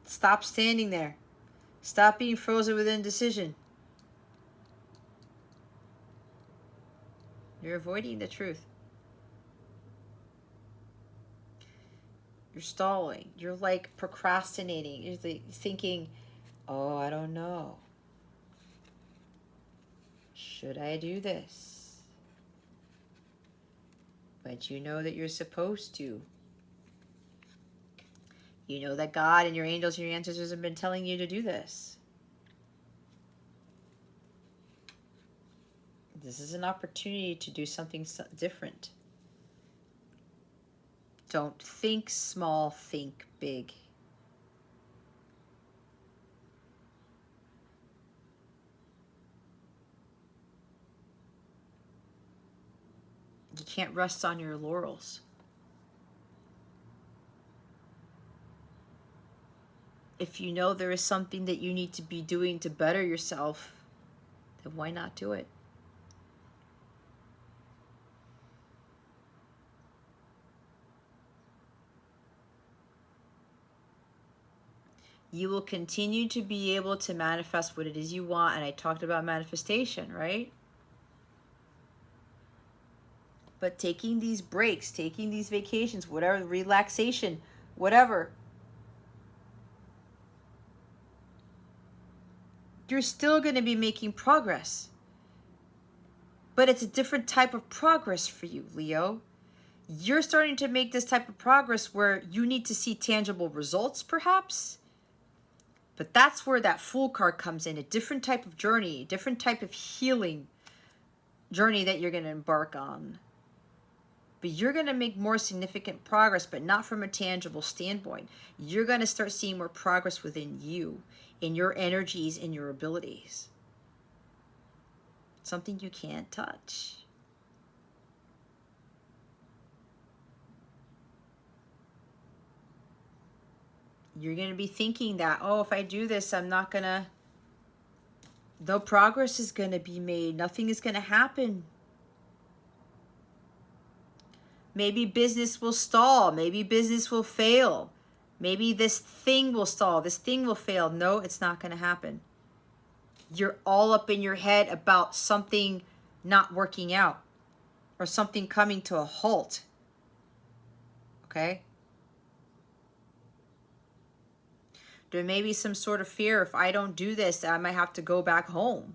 Stop standing there. Stop being frozen with indecision. You're avoiding the truth. You're stalling. You're like procrastinating. You're like thinking, oh, I don't know. Should I do this? But you know that you're supposed to. You know that God and your angels and your ancestors have been telling you to do this. This is an opportunity to do something different. Don't think small, think big. You can't rest on your laurels. If you know there is something that you need to be doing to better yourself, then why not do it? You will continue to be able to manifest what it is you want. And I talked about manifestation, right? But taking these breaks, taking these vacations, whatever, relaxation, whatever, you're still going to be making progress. But it's a different type of progress for you, Leo. You're starting to make this type of progress where you need to see tangible results, perhaps. But that's where that Fool card comes in, a different type of journey, a different type of healing journey that you're going to embark on. But you're going to make more significant progress, but not from a tangible standpoint. You're going to start seeing more progress within you, in your energies, in your abilities. Something you can't touch. You're going to be thinking that, oh, if I do this, I'm not going to, no progress is going to be made. Nothing is going to happen. Maybe business will stall. Maybe business will fail. Maybe this thing will stall. This thing will fail. No, it's not going to happen. You're all up in your head about something not working out or something coming to a halt. Okay? There may be some sort of fear. If I don't do this, I might have to go back home.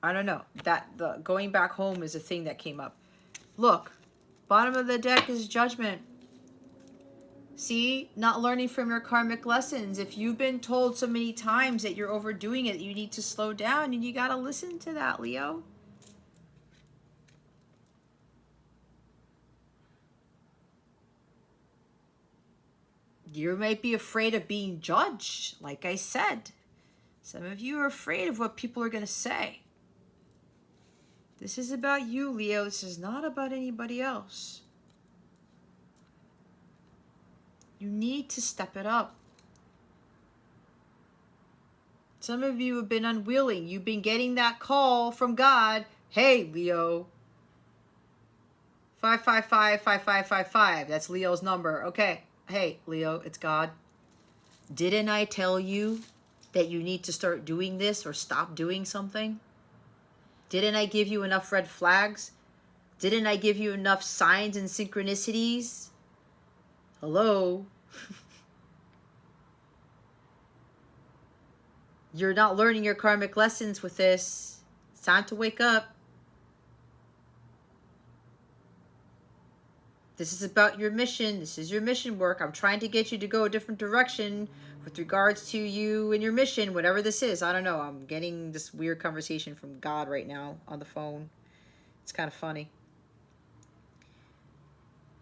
I don't know. The going back home is a thing that came up. Look, bottom of the deck is judgment. See, not learning from your karmic lessons. If you've been told so many times that you're overdoing it, you need to slow down, and you got to listen to that, Leo. You might be afraid of being judged, like I said. Some of you are afraid of what people are going to say. This is about you, Leo. This is not about anybody else. You need to step it up. Some of you have been unwilling. You've been getting that call from God. Hey, Leo. 555-5555. That's Leo's number. Okay. Hey, Leo, it's God. Didn't I tell you that you need to start doing this or stop doing something? Didn't I give you enough red flags? Didn't I give you enough signs and synchronicities? Hello? You're not learning your karmic lessons with this. It's time to wake up. This is about your mission. This is your mission work. I'm trying to get you to go a different direction with regards to you and your mission, whatever this is. I don't know. I'm getting this weird conversation from God right now on the phone. It's kind of funny.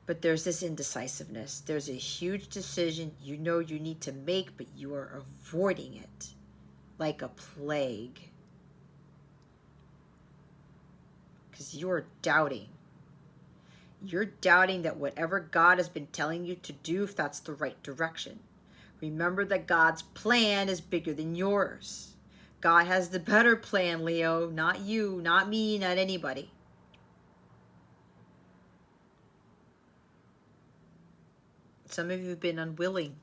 But there's this indecisiveness. There's a huge decision you know you need to make, but you are avoiding it like a plague. Because you're doubting. You're doubting that whatever God has been telling you to do, if that's the right direction. Remember that God's plan is bigger than yours. God has the better plan, Leo, not you, not me, not anybody. Some of you have been unwilling.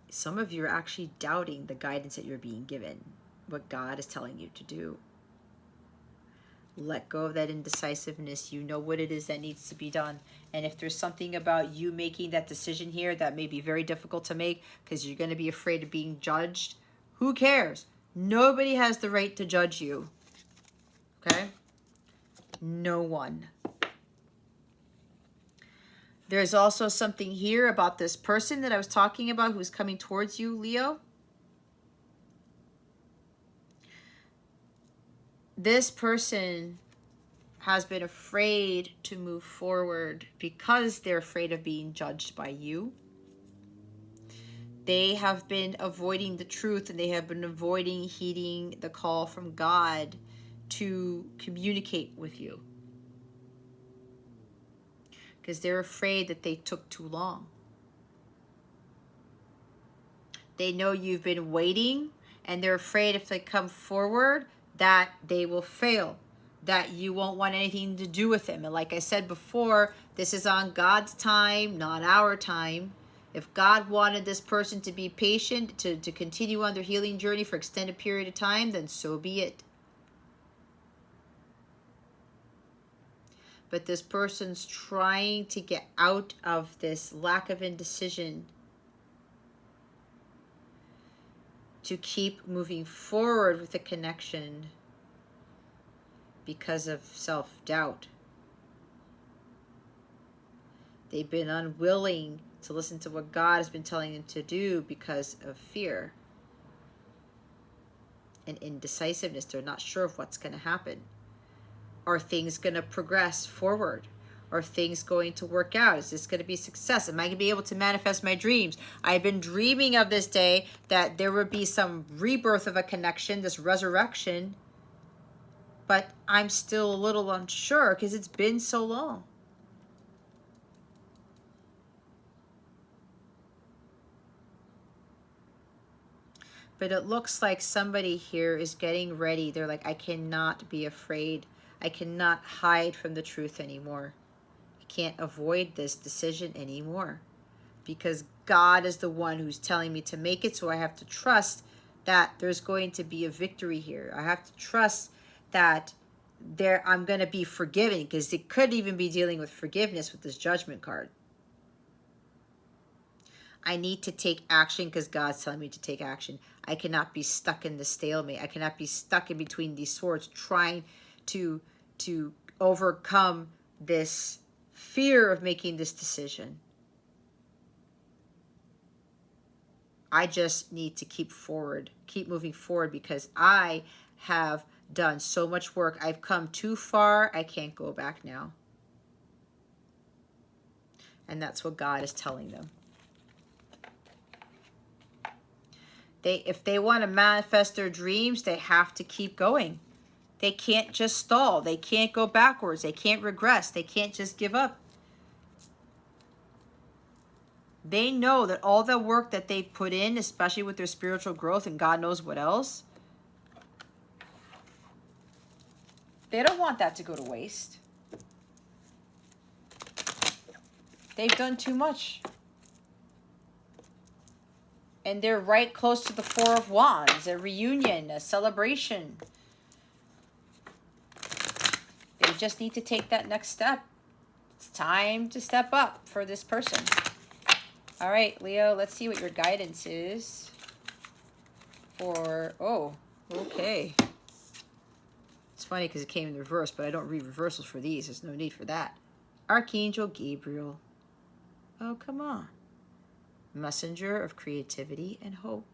Some of you are actually doubting the guidance that you're being given, what God is telling you to do. Let go of that indecisiveness. You know what it is that needs to be done. And if there's something about you making that decision here that may be very difficult to make because you're going to be afraid of being judged, who cares? Nobody has the right to judge you. Okay? No one. There's also something here about this person that I was talking about who's coming towards you, Leo. This person has been afraid to move forward because they're afraid of being judged by you. They have been avoiding the truth, and they have been avoiding heeding the call from God to communicate with you because they're afraid that they took too long. They know you've been waiting, and they're afraid if they come forward that they will fail, that you won't want anything to do with them. And like I said before, this is on God's time, not our time. If God wanted this person to be patient, to continue on their healing journey for an extended period of time, then so be it. But this person's trying to get out of this lack of indecision to keep moving forward with the connection because of self-doubt. They've been unwilling to listen to what God has been telling them to do because of fear and indecisiveness. They're not sure of what's going to happen. Are things going to progress forward? Are things going to work out? Is this going to be success? Am I going to be able to manifest my dreams? I've been dreaming of this day that there would be some rebirth of a connection, this resurrection, but I'm still a little unsure because it's been so long. But it looks like somebody here is getting ready. They're like, I cannot be afraid. I cannot hide from the truth anymore. I can't avoid this decision anymore because God is the one who's telling me to make it. So I have to trust that there's going to be a victory here. I have to trust that I'm going to be forgiven, because it could even be dealing with forgiveness with this Judgment card. I need to take action because God's telling me to take action. I cannot be stuck in the stalemate. I cannot be stuck in between these swords trying to overcome this fear of making this decision. I just need to keep moving forward because I have done so much work. I've come too far. I can't go back now. And that's what God is telling them. If they want to manifest their dreams, they have to keep going. They can't just stall. They can't go backwards. They can't regress. They can't just give up. They know that all the work that they put in, especially with their spiritual growth and God knows what else, they don't want that to go to waste. They've done too much. And they're right close to the Four of Wands, a reunion, a celebration. They just need to take that next step. It's time to step up for this person. All right, Leo, let's see what your guidance is for, oh, okay. It's funny because it came in reverse, but I don't read reversals for these. There's no need for that. Archangel Gabriel. Oh, come on. Messenger of creativity and hope.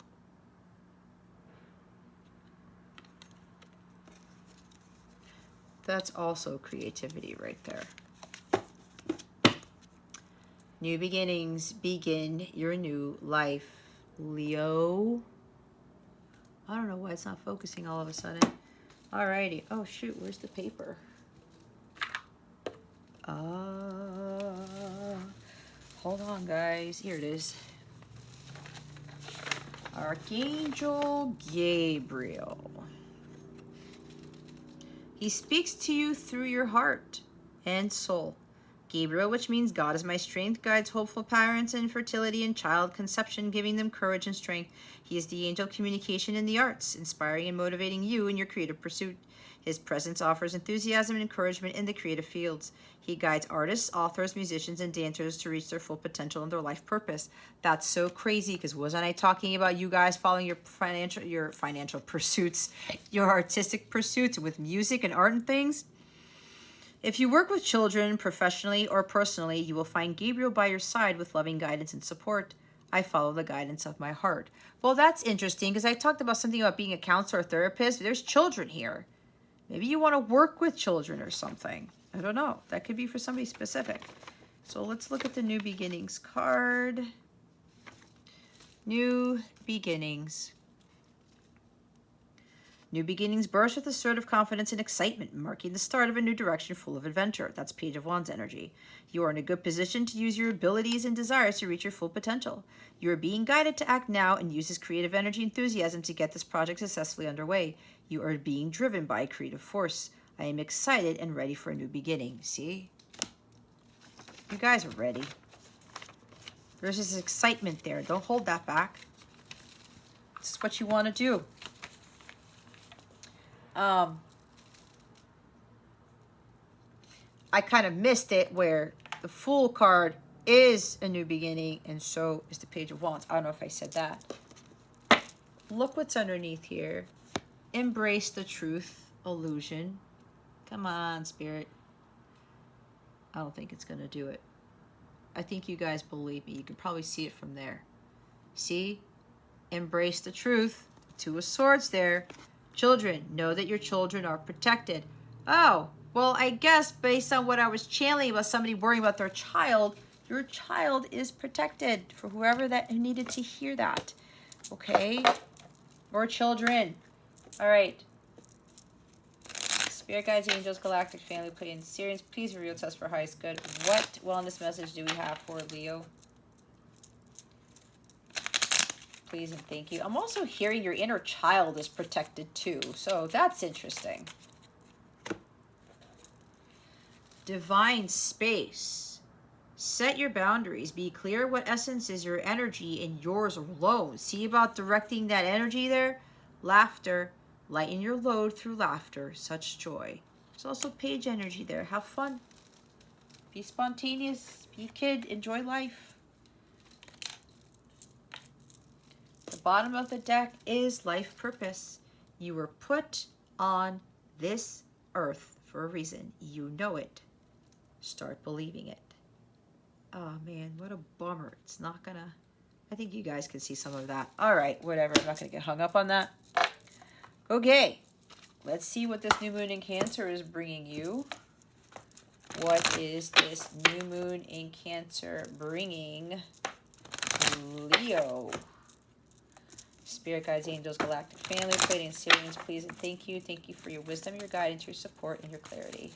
That's also creativity right there. New beginnings, begin your new life, Leo. I don't know why it's not focusing all of a sudden. Alrighty. Oh shoot, where's the paper? Hold on, guys. Here it is. Archangel Gabriel. He speaks to you through your heart and soul. Gabriel, which means God is my strength, guides hopeful parents in fertility and child conception, giving them courage and strength. He is the angel of communication in the arts, inspiring and motivating you in your creative pursuit. His presence offers enthusiasm and encouragement in the creative fields. He guides artists, authors, musicians, and dancers to reach their full potential and their life purpose. That's so crazy, because wasn't I talking about you guys following your financial pursuits, your artistic pursuits with music and art and things? If you work with children professionally or personally, you will find Gabriel by your side with loving guidance and support. I follow the guidance of my heart. Well, that's interesting, because I talked about something about being a counselor or therapist. There's children here. Maybe you want to work with children or something. I don't know. That could be for somebody specific. So let's look at the New Beginnings card. New Beginnings. New beginnings burst with a sort of confidence and excitement, marking the start of a new direction full of adventure. That's Page of Wands energy. You are in a good position to use your abilities and desires to reach your full potential. You are being guided to act now and use this creative energy and enthusiasm to get this project successfully underway. You are being driven by a creative force. I am excited and ready for a new beginning. See? You guys are ready. There's this excitement there. Don't hold that back. This is what you want to do. I kind of missed it where the Fool card is a new beginning, and so is the Page of Wands. I don't know if I said that. Look what's underneath here. Embrace the truth, illusion. Come on, Spirit. I don't think it's going to do it. I think you guys believe me. You can probably see it from there. See? Embrace the truth. Two of Swords there. Children, know that your children are protected. Oh, well, I guess based on what I was channeling about somebody worrying about their child, your child is protected, for whoever that who needed to hear that. Okay? Or children. All right. Spirit guides, angels, galactic family, Pleiadian, Sirians, please reveal to us for highest good. What wellness message do we have for Leo? Please and thank you. I'm also hearing your inner child is protected too, so that's interesting. Divine space. Set your boundaries. Be clear what essence is your energy and yours alone. See about directing that energy there? Laughter. Lighten your load through laughter. Such joy. There's also Page energy there. Have fun. Be spontaneous. Be a kid. Enjoy life. The bottom of the deck is life purpose. You were put on this earth for a reason. You know it. Start believing it. Oh man, what a bummer. It's not gonna... I think you guys can see some of that. All right, whatever. I'm not gonna get hung up on that. Okay, let's see what this new moon in Cancer is bringing you. What is this new moon in Cancer bringing Leo? Spirit guides, angels, galactic family, Pleiadian, Sirians, please and thank you. Thank you for your wisdom, your guidance, your support, and your clarity.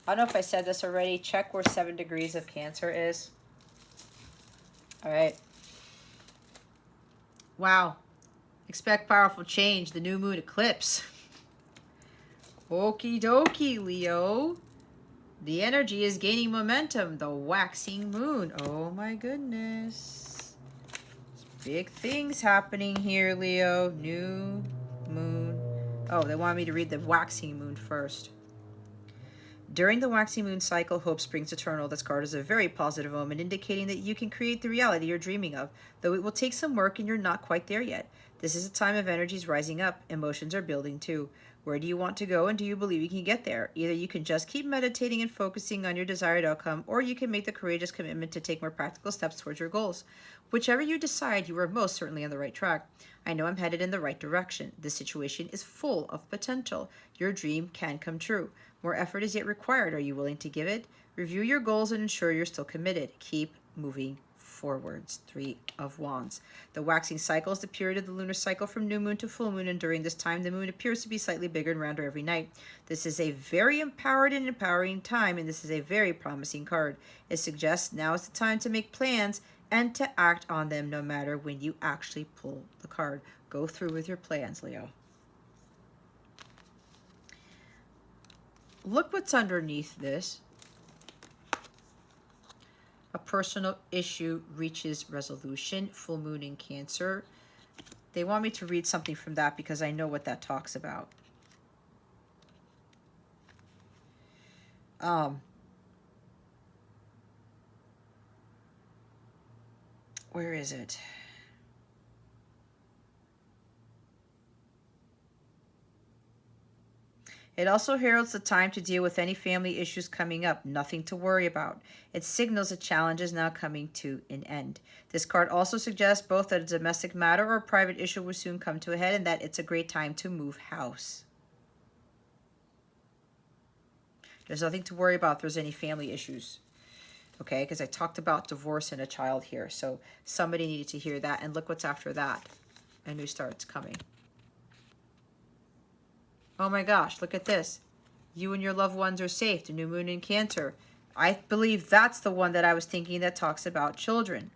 I don't know if I said this already. Check where 7 degrees of Cancer is. All right. Wow. Expect powerful change. The new moon eclipse. Okie dokie, Leo. The energy is gaining momentum. The waxing moon. Oh my goodness. Big things happening here, Leo. New moon. Oh, they want me to read the waxing moon first. During the waxing moon cycle, hope springs eternal. This card is a very positive omen, indicating that you can create the reality you're dreaming of, though it will take some work and you're not quite there yet. This is a time of energies rising up. Emotions are building too. Where do you want to go, and do you believe you can get there? Either you can just keep meditating and focusing on your desired outcome, or you can make the courageous commitment to take more practical steps towards your goals. Whichever you decide, you are most certainly on the right track. I know I'm headed in the right direction. This situation is full of potential. Your dream can come true. More effort is yet required. Are you willing to give it? Review your goals and ensure you're still committed. Keep moving forwards. 3 of Wands. The waxing cycle is the period of the lunar cycle from new moon to full moon, and during this time the moon appears to be slightly bigger and rounder every night. This is a very empowered and empowering time, and this is a very promising card. It suggests now is the time to make plans and to act on them, no matter when you actually pull the card. Go through with your plans, Leo. Look what's underneath this. A personal issue reaches resolution. Full moon in Cancer. They want me to read something from that because I know what that talks about. Where is it? It also heralds the time to deal with any family issues coming up. Nothing to worry about. It signals a challenge is now coming to an end. This card also suggests both that a domestic matter or a private issue will soon come to a head, and that it's a great time to move house. There's nothing to worry about if there's any family issues. Okay, because I talked about divorce and a child here. So somebody needed to hear that. And look what's after that. A new start's coming. Oh my gosh, look at this. You and your loved ones are safe. The new moon in Cancer. I believe that's the one that I was thinking that talks about children.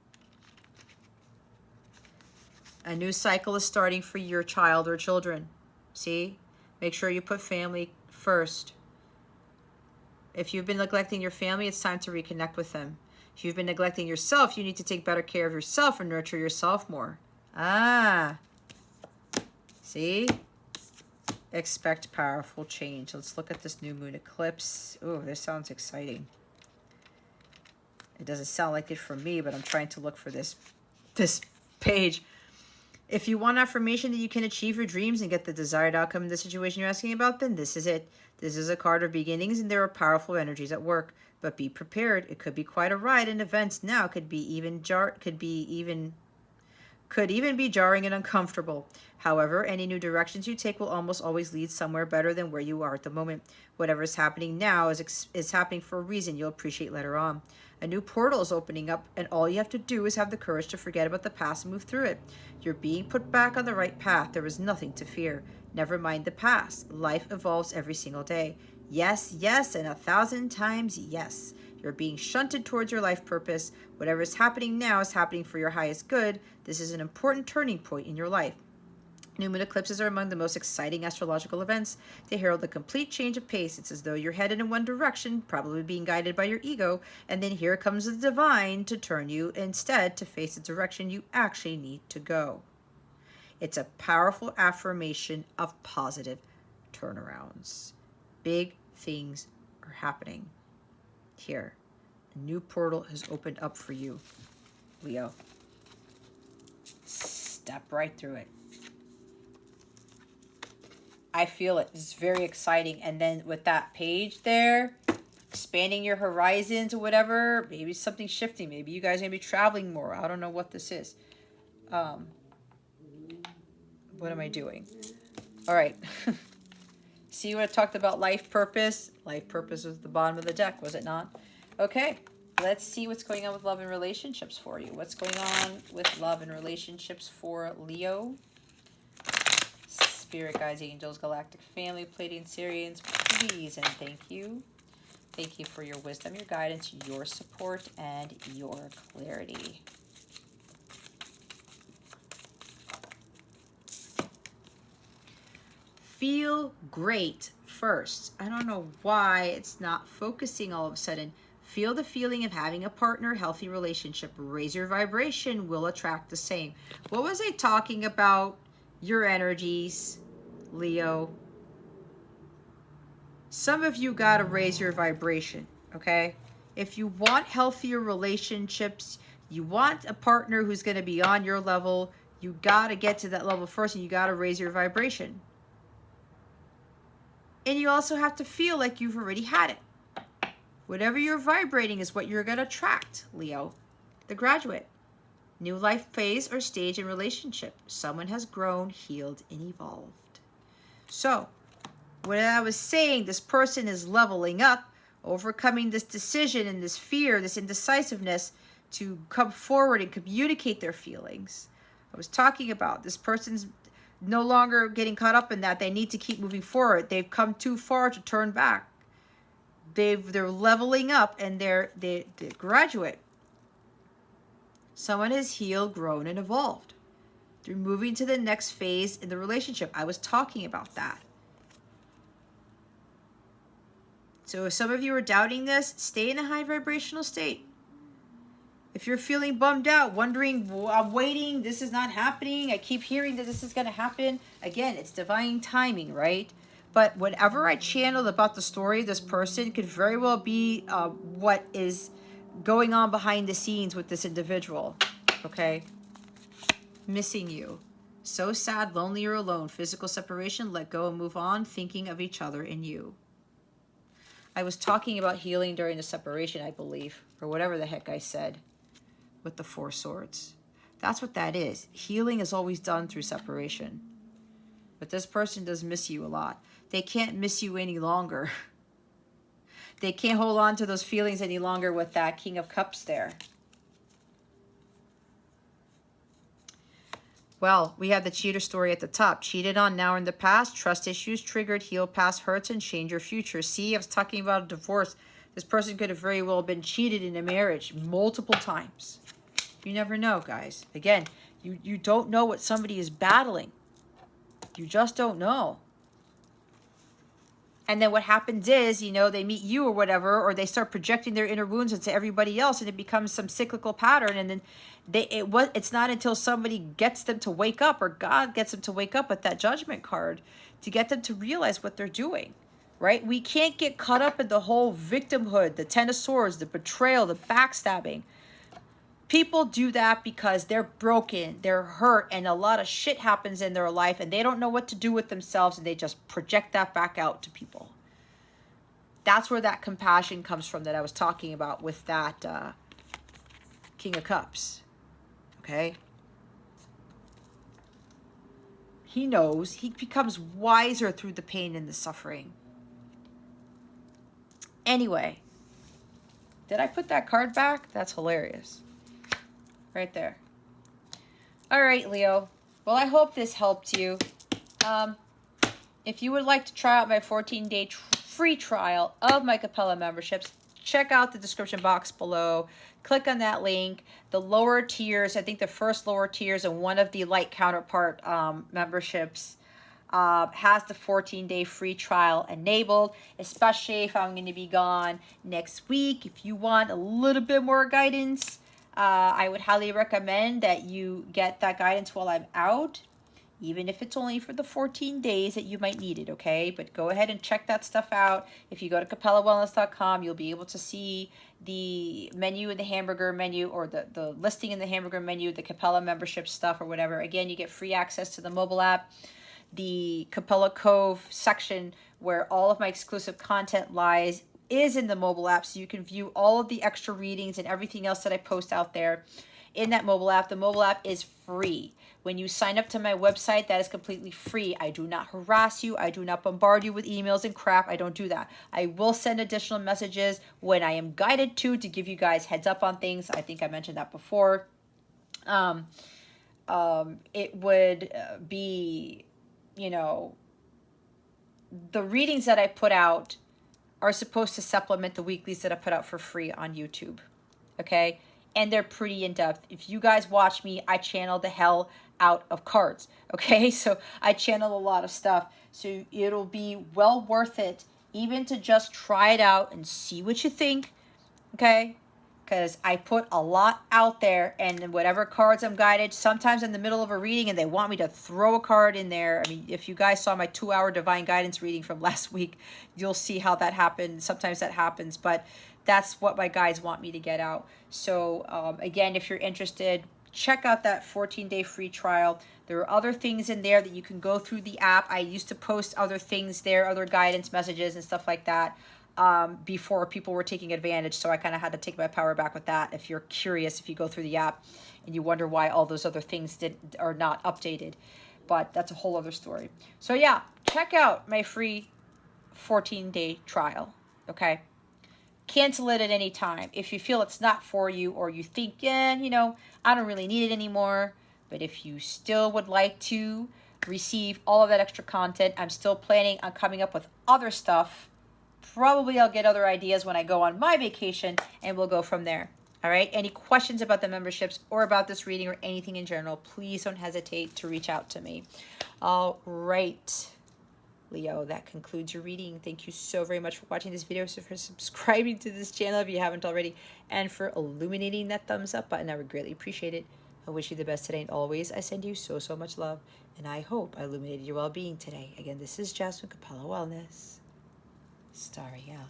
A new cycle is starting for your child or children. See? Make sure you put family first. If you've been neglecting your family, it's time to reconnect with them. If you've been neglecting yourself, you need to take better care of yourself and nurture yourself more. See? Expect powerful change. Let's look at this new moon eclipse. Oh, this sounds exciting. It doesn't sound like it for me, but I'm trying to look for this page. If you want affirmation that you can achieve your dreams and get the desired outcome in the situation you're asking about, then this is it. This is a card of beginnings, and there are powerful energies at work. But be prepared. It could be quite a ride, and events now could even be jarring and uncomfortable. However, any new directions you take will almost always lead somewhere better than where you are at the moment. Whatever is happening now is happening for a reason you'll appreciate later on. A new portal is opening up, and all you have to do is have the courage to forget about the past and move through it. You're being put back on the right path. There is nothing to fear. Never mind the past. Life evolves every single day. Yes, yes, and 1,000 times yes. You're being shunted towards your life purpose. Whatever is happening now is happening for your highest good. This is an important turning point in your life. New moon eclipses are among the most exciting astrological events. They herald a complete change of pace. It's as though you're headed in one direction, probably being guided by your ego, and then here comes the divine to turn you instead to face the direction you actually need to go. It's a powerful affirmation of positive turnarounds. Big things are happening. Here, a new portal has opened up for you, Leo. Step right through it. I feel it. It's very exciting. And then with that page there, expanding your horizons or whatever, maybe something shifting. Maybe you guys are going to be traveling more. I don't know what this is. What am I doing? All right. See what I talked about life purpose? Life purpose was the bottom of the deck, was it not? Okay. Let's see what's going on with love and relationships for you. What's going on with love and relationships for Leo? Spirit guides, angels, galactic family, Pleiadian, Sirians, please and thank you. Thank you for your wisdom, your guidance, your support, and your clarity. Feel great first. I don't know why it's not focusing all of a sudden. Feel the feeling of having a partner, healthy relationship. Raise your vibration, will attract the same. What was I talking about? Your energies, Leo. Some of you got to raise your vibration, okay? If you want healthier relationships, you want a partner who's going to be on your level, you got to get to that level first, and you got to raise your vibration. And you also have to feel like you've already had it. Whatever you're vibrating is what you're going to attract, Leo. The graduate. New life phase or stage in relationship. Someone has grown, healed, and evolved. So, when I was saying this person is leveling up, overcoming this decision and this fear, this indecisiveness, to come forward and communicate their feelings. I was talking about this person's no longer getting caught up in that. They need to keep moving forward. They've come too far to turn back. They're leveling up, and they're graduate. Someone has healed, grown, and evolved. They're moving to the next phase in the relationship. I was talking about that. So if some of you are doubting this, stay in a high vibrational state. If you're feeling bummed out, wondering, well, I'm waiting, this is not happening, I keep hearing that this is going to happen. Again, it's divine timing, right? But whatever I channeled about the story of this person could very well be what is going on behind the scenes with this individual, okay? Missing you. So sad, lonely, or alone. Physical separation, let go and move on, thinking of each other and you. I was talking about healing during the separation, I believe, or whatever the heck I said with the Four Swords. That's what that is. Healing is always done through separation. But this person does miss you a lot. They can't miss you any longer. They can't hold on to those feelings any longer with that King of Cups there. Well, we have the cheater story at the top. Cheated on now or in the past. Trust issues triggered. Heal past hurts and change your future. See, I was talking about a divorce. This person could have very well been cheated in a marriage multiple times. You never know, guys. Again, you don't know what somebody is battling. You just don't know. And then what happens is, you know, they meet you or whatever, or they start projecting their inner wounds into everybody else, and it becomes some cyclical pattern. And then it's not until somebody gets them to wake up, or God gets them to wake up with that judgment card, to get them to realize what they're doing, right? We can't get caught up in the whole victimhood, the Ten of Swords, the betrayal, the backstabbing. People do that because they're broken, they're hurt, and a lot of shit happens in their life, and they don't know what to do with themselves, and they just project that back out to people. That's where that compassion comes from that I was talking about with that King of Cups. Okay? He knows. He becomes wiser through the pain and the suffering. Anyway, did I put that card back? That's hilarious. Right there. All right, Leo. Well, I hope this helped you. If you would like to try out my 14-day free trial of my Capella memberships, check out the description box below. Click on that link. The lower tiers, I think the first lower tiers and one of the light counterpart memberships has the 14-day free trial enabled, especially if I'm going to be gone next week. If you want a little bit more guidance, I would highly recommend that you get that guidance while I'm out, even if it's only for the 14 days that you might need it, okay? But go ahead and check that stuff out. If you go to capellawellness.com, you'll be able to see the menu in the hamburger menu, or the listing in the hamburger menu, the Capella membership stuff or whatever. Again, you get free access to the mobile app, the Capella Cove section where all of my exclusive content lies is in the mobile app, so you can view all of the extra readings and everything else that I post out there in that mobile app. The mobile app is free. When you sign up to my website, that is completely free. I do not harass you. I do not bombard you with emails and crap. I don't do that. I will send additional messages when I am guided to give you guys heads up on things. I think I mentioned that before. It would be, you know, the readings that I put out are supposed to supplement the weeklies that I put out for free on YouTube, okay? And they're pretty in-depth. If you guys watch me, I channel the hell out of cards, okay? So I channel a lot of stuff. So it'll be well worth it even to just try it out and see what you think, okay? Because I put a lot out there, and whatever cards I'm guided, sometimes in the middle of a reading and they want me to throw a card in there. I mean, if you guys saw my 2-hour divine guidance reading from last week, you'll see how that happened. Sometimes that happens, but that's what my guides want me to get out. So again, if you're interested, check out that 14-day free trial. There are other things in there that you can go through the app. I used to post other things there, other guidance messages and stuff like that. Before people were taking advantage, so I kind of had to take my power back with that. If you're curious, if you go through the app and you wonder why all those other things are not updated, but that's a whole other story. So yeah, check out my free 14-day trial, okay? cancel it at any time. If you feel it's not for you, or you think, yeah, you know, I don't really need it anymore, but if you still would like to receive all of that extra content, I'm still planning on coming up with other stuff. Probably I'll get other ideas when I go on my vacation, and we'll go from there. All right. Any questions about the memberships or about this reading or anything in general, please don't hesitate to reach out to me. All right, Leo, that concludes your reading. Thank you so very much for watching this video, so for subscribing to this channel if you haven't already, and for illuminating that thumbs up button. I would greatly appreciate it. I wish you the best today, and always I send you so much love, and I hope I illuminated your well-being today. Again, this is Jasmine, Capella Wellness, starring out.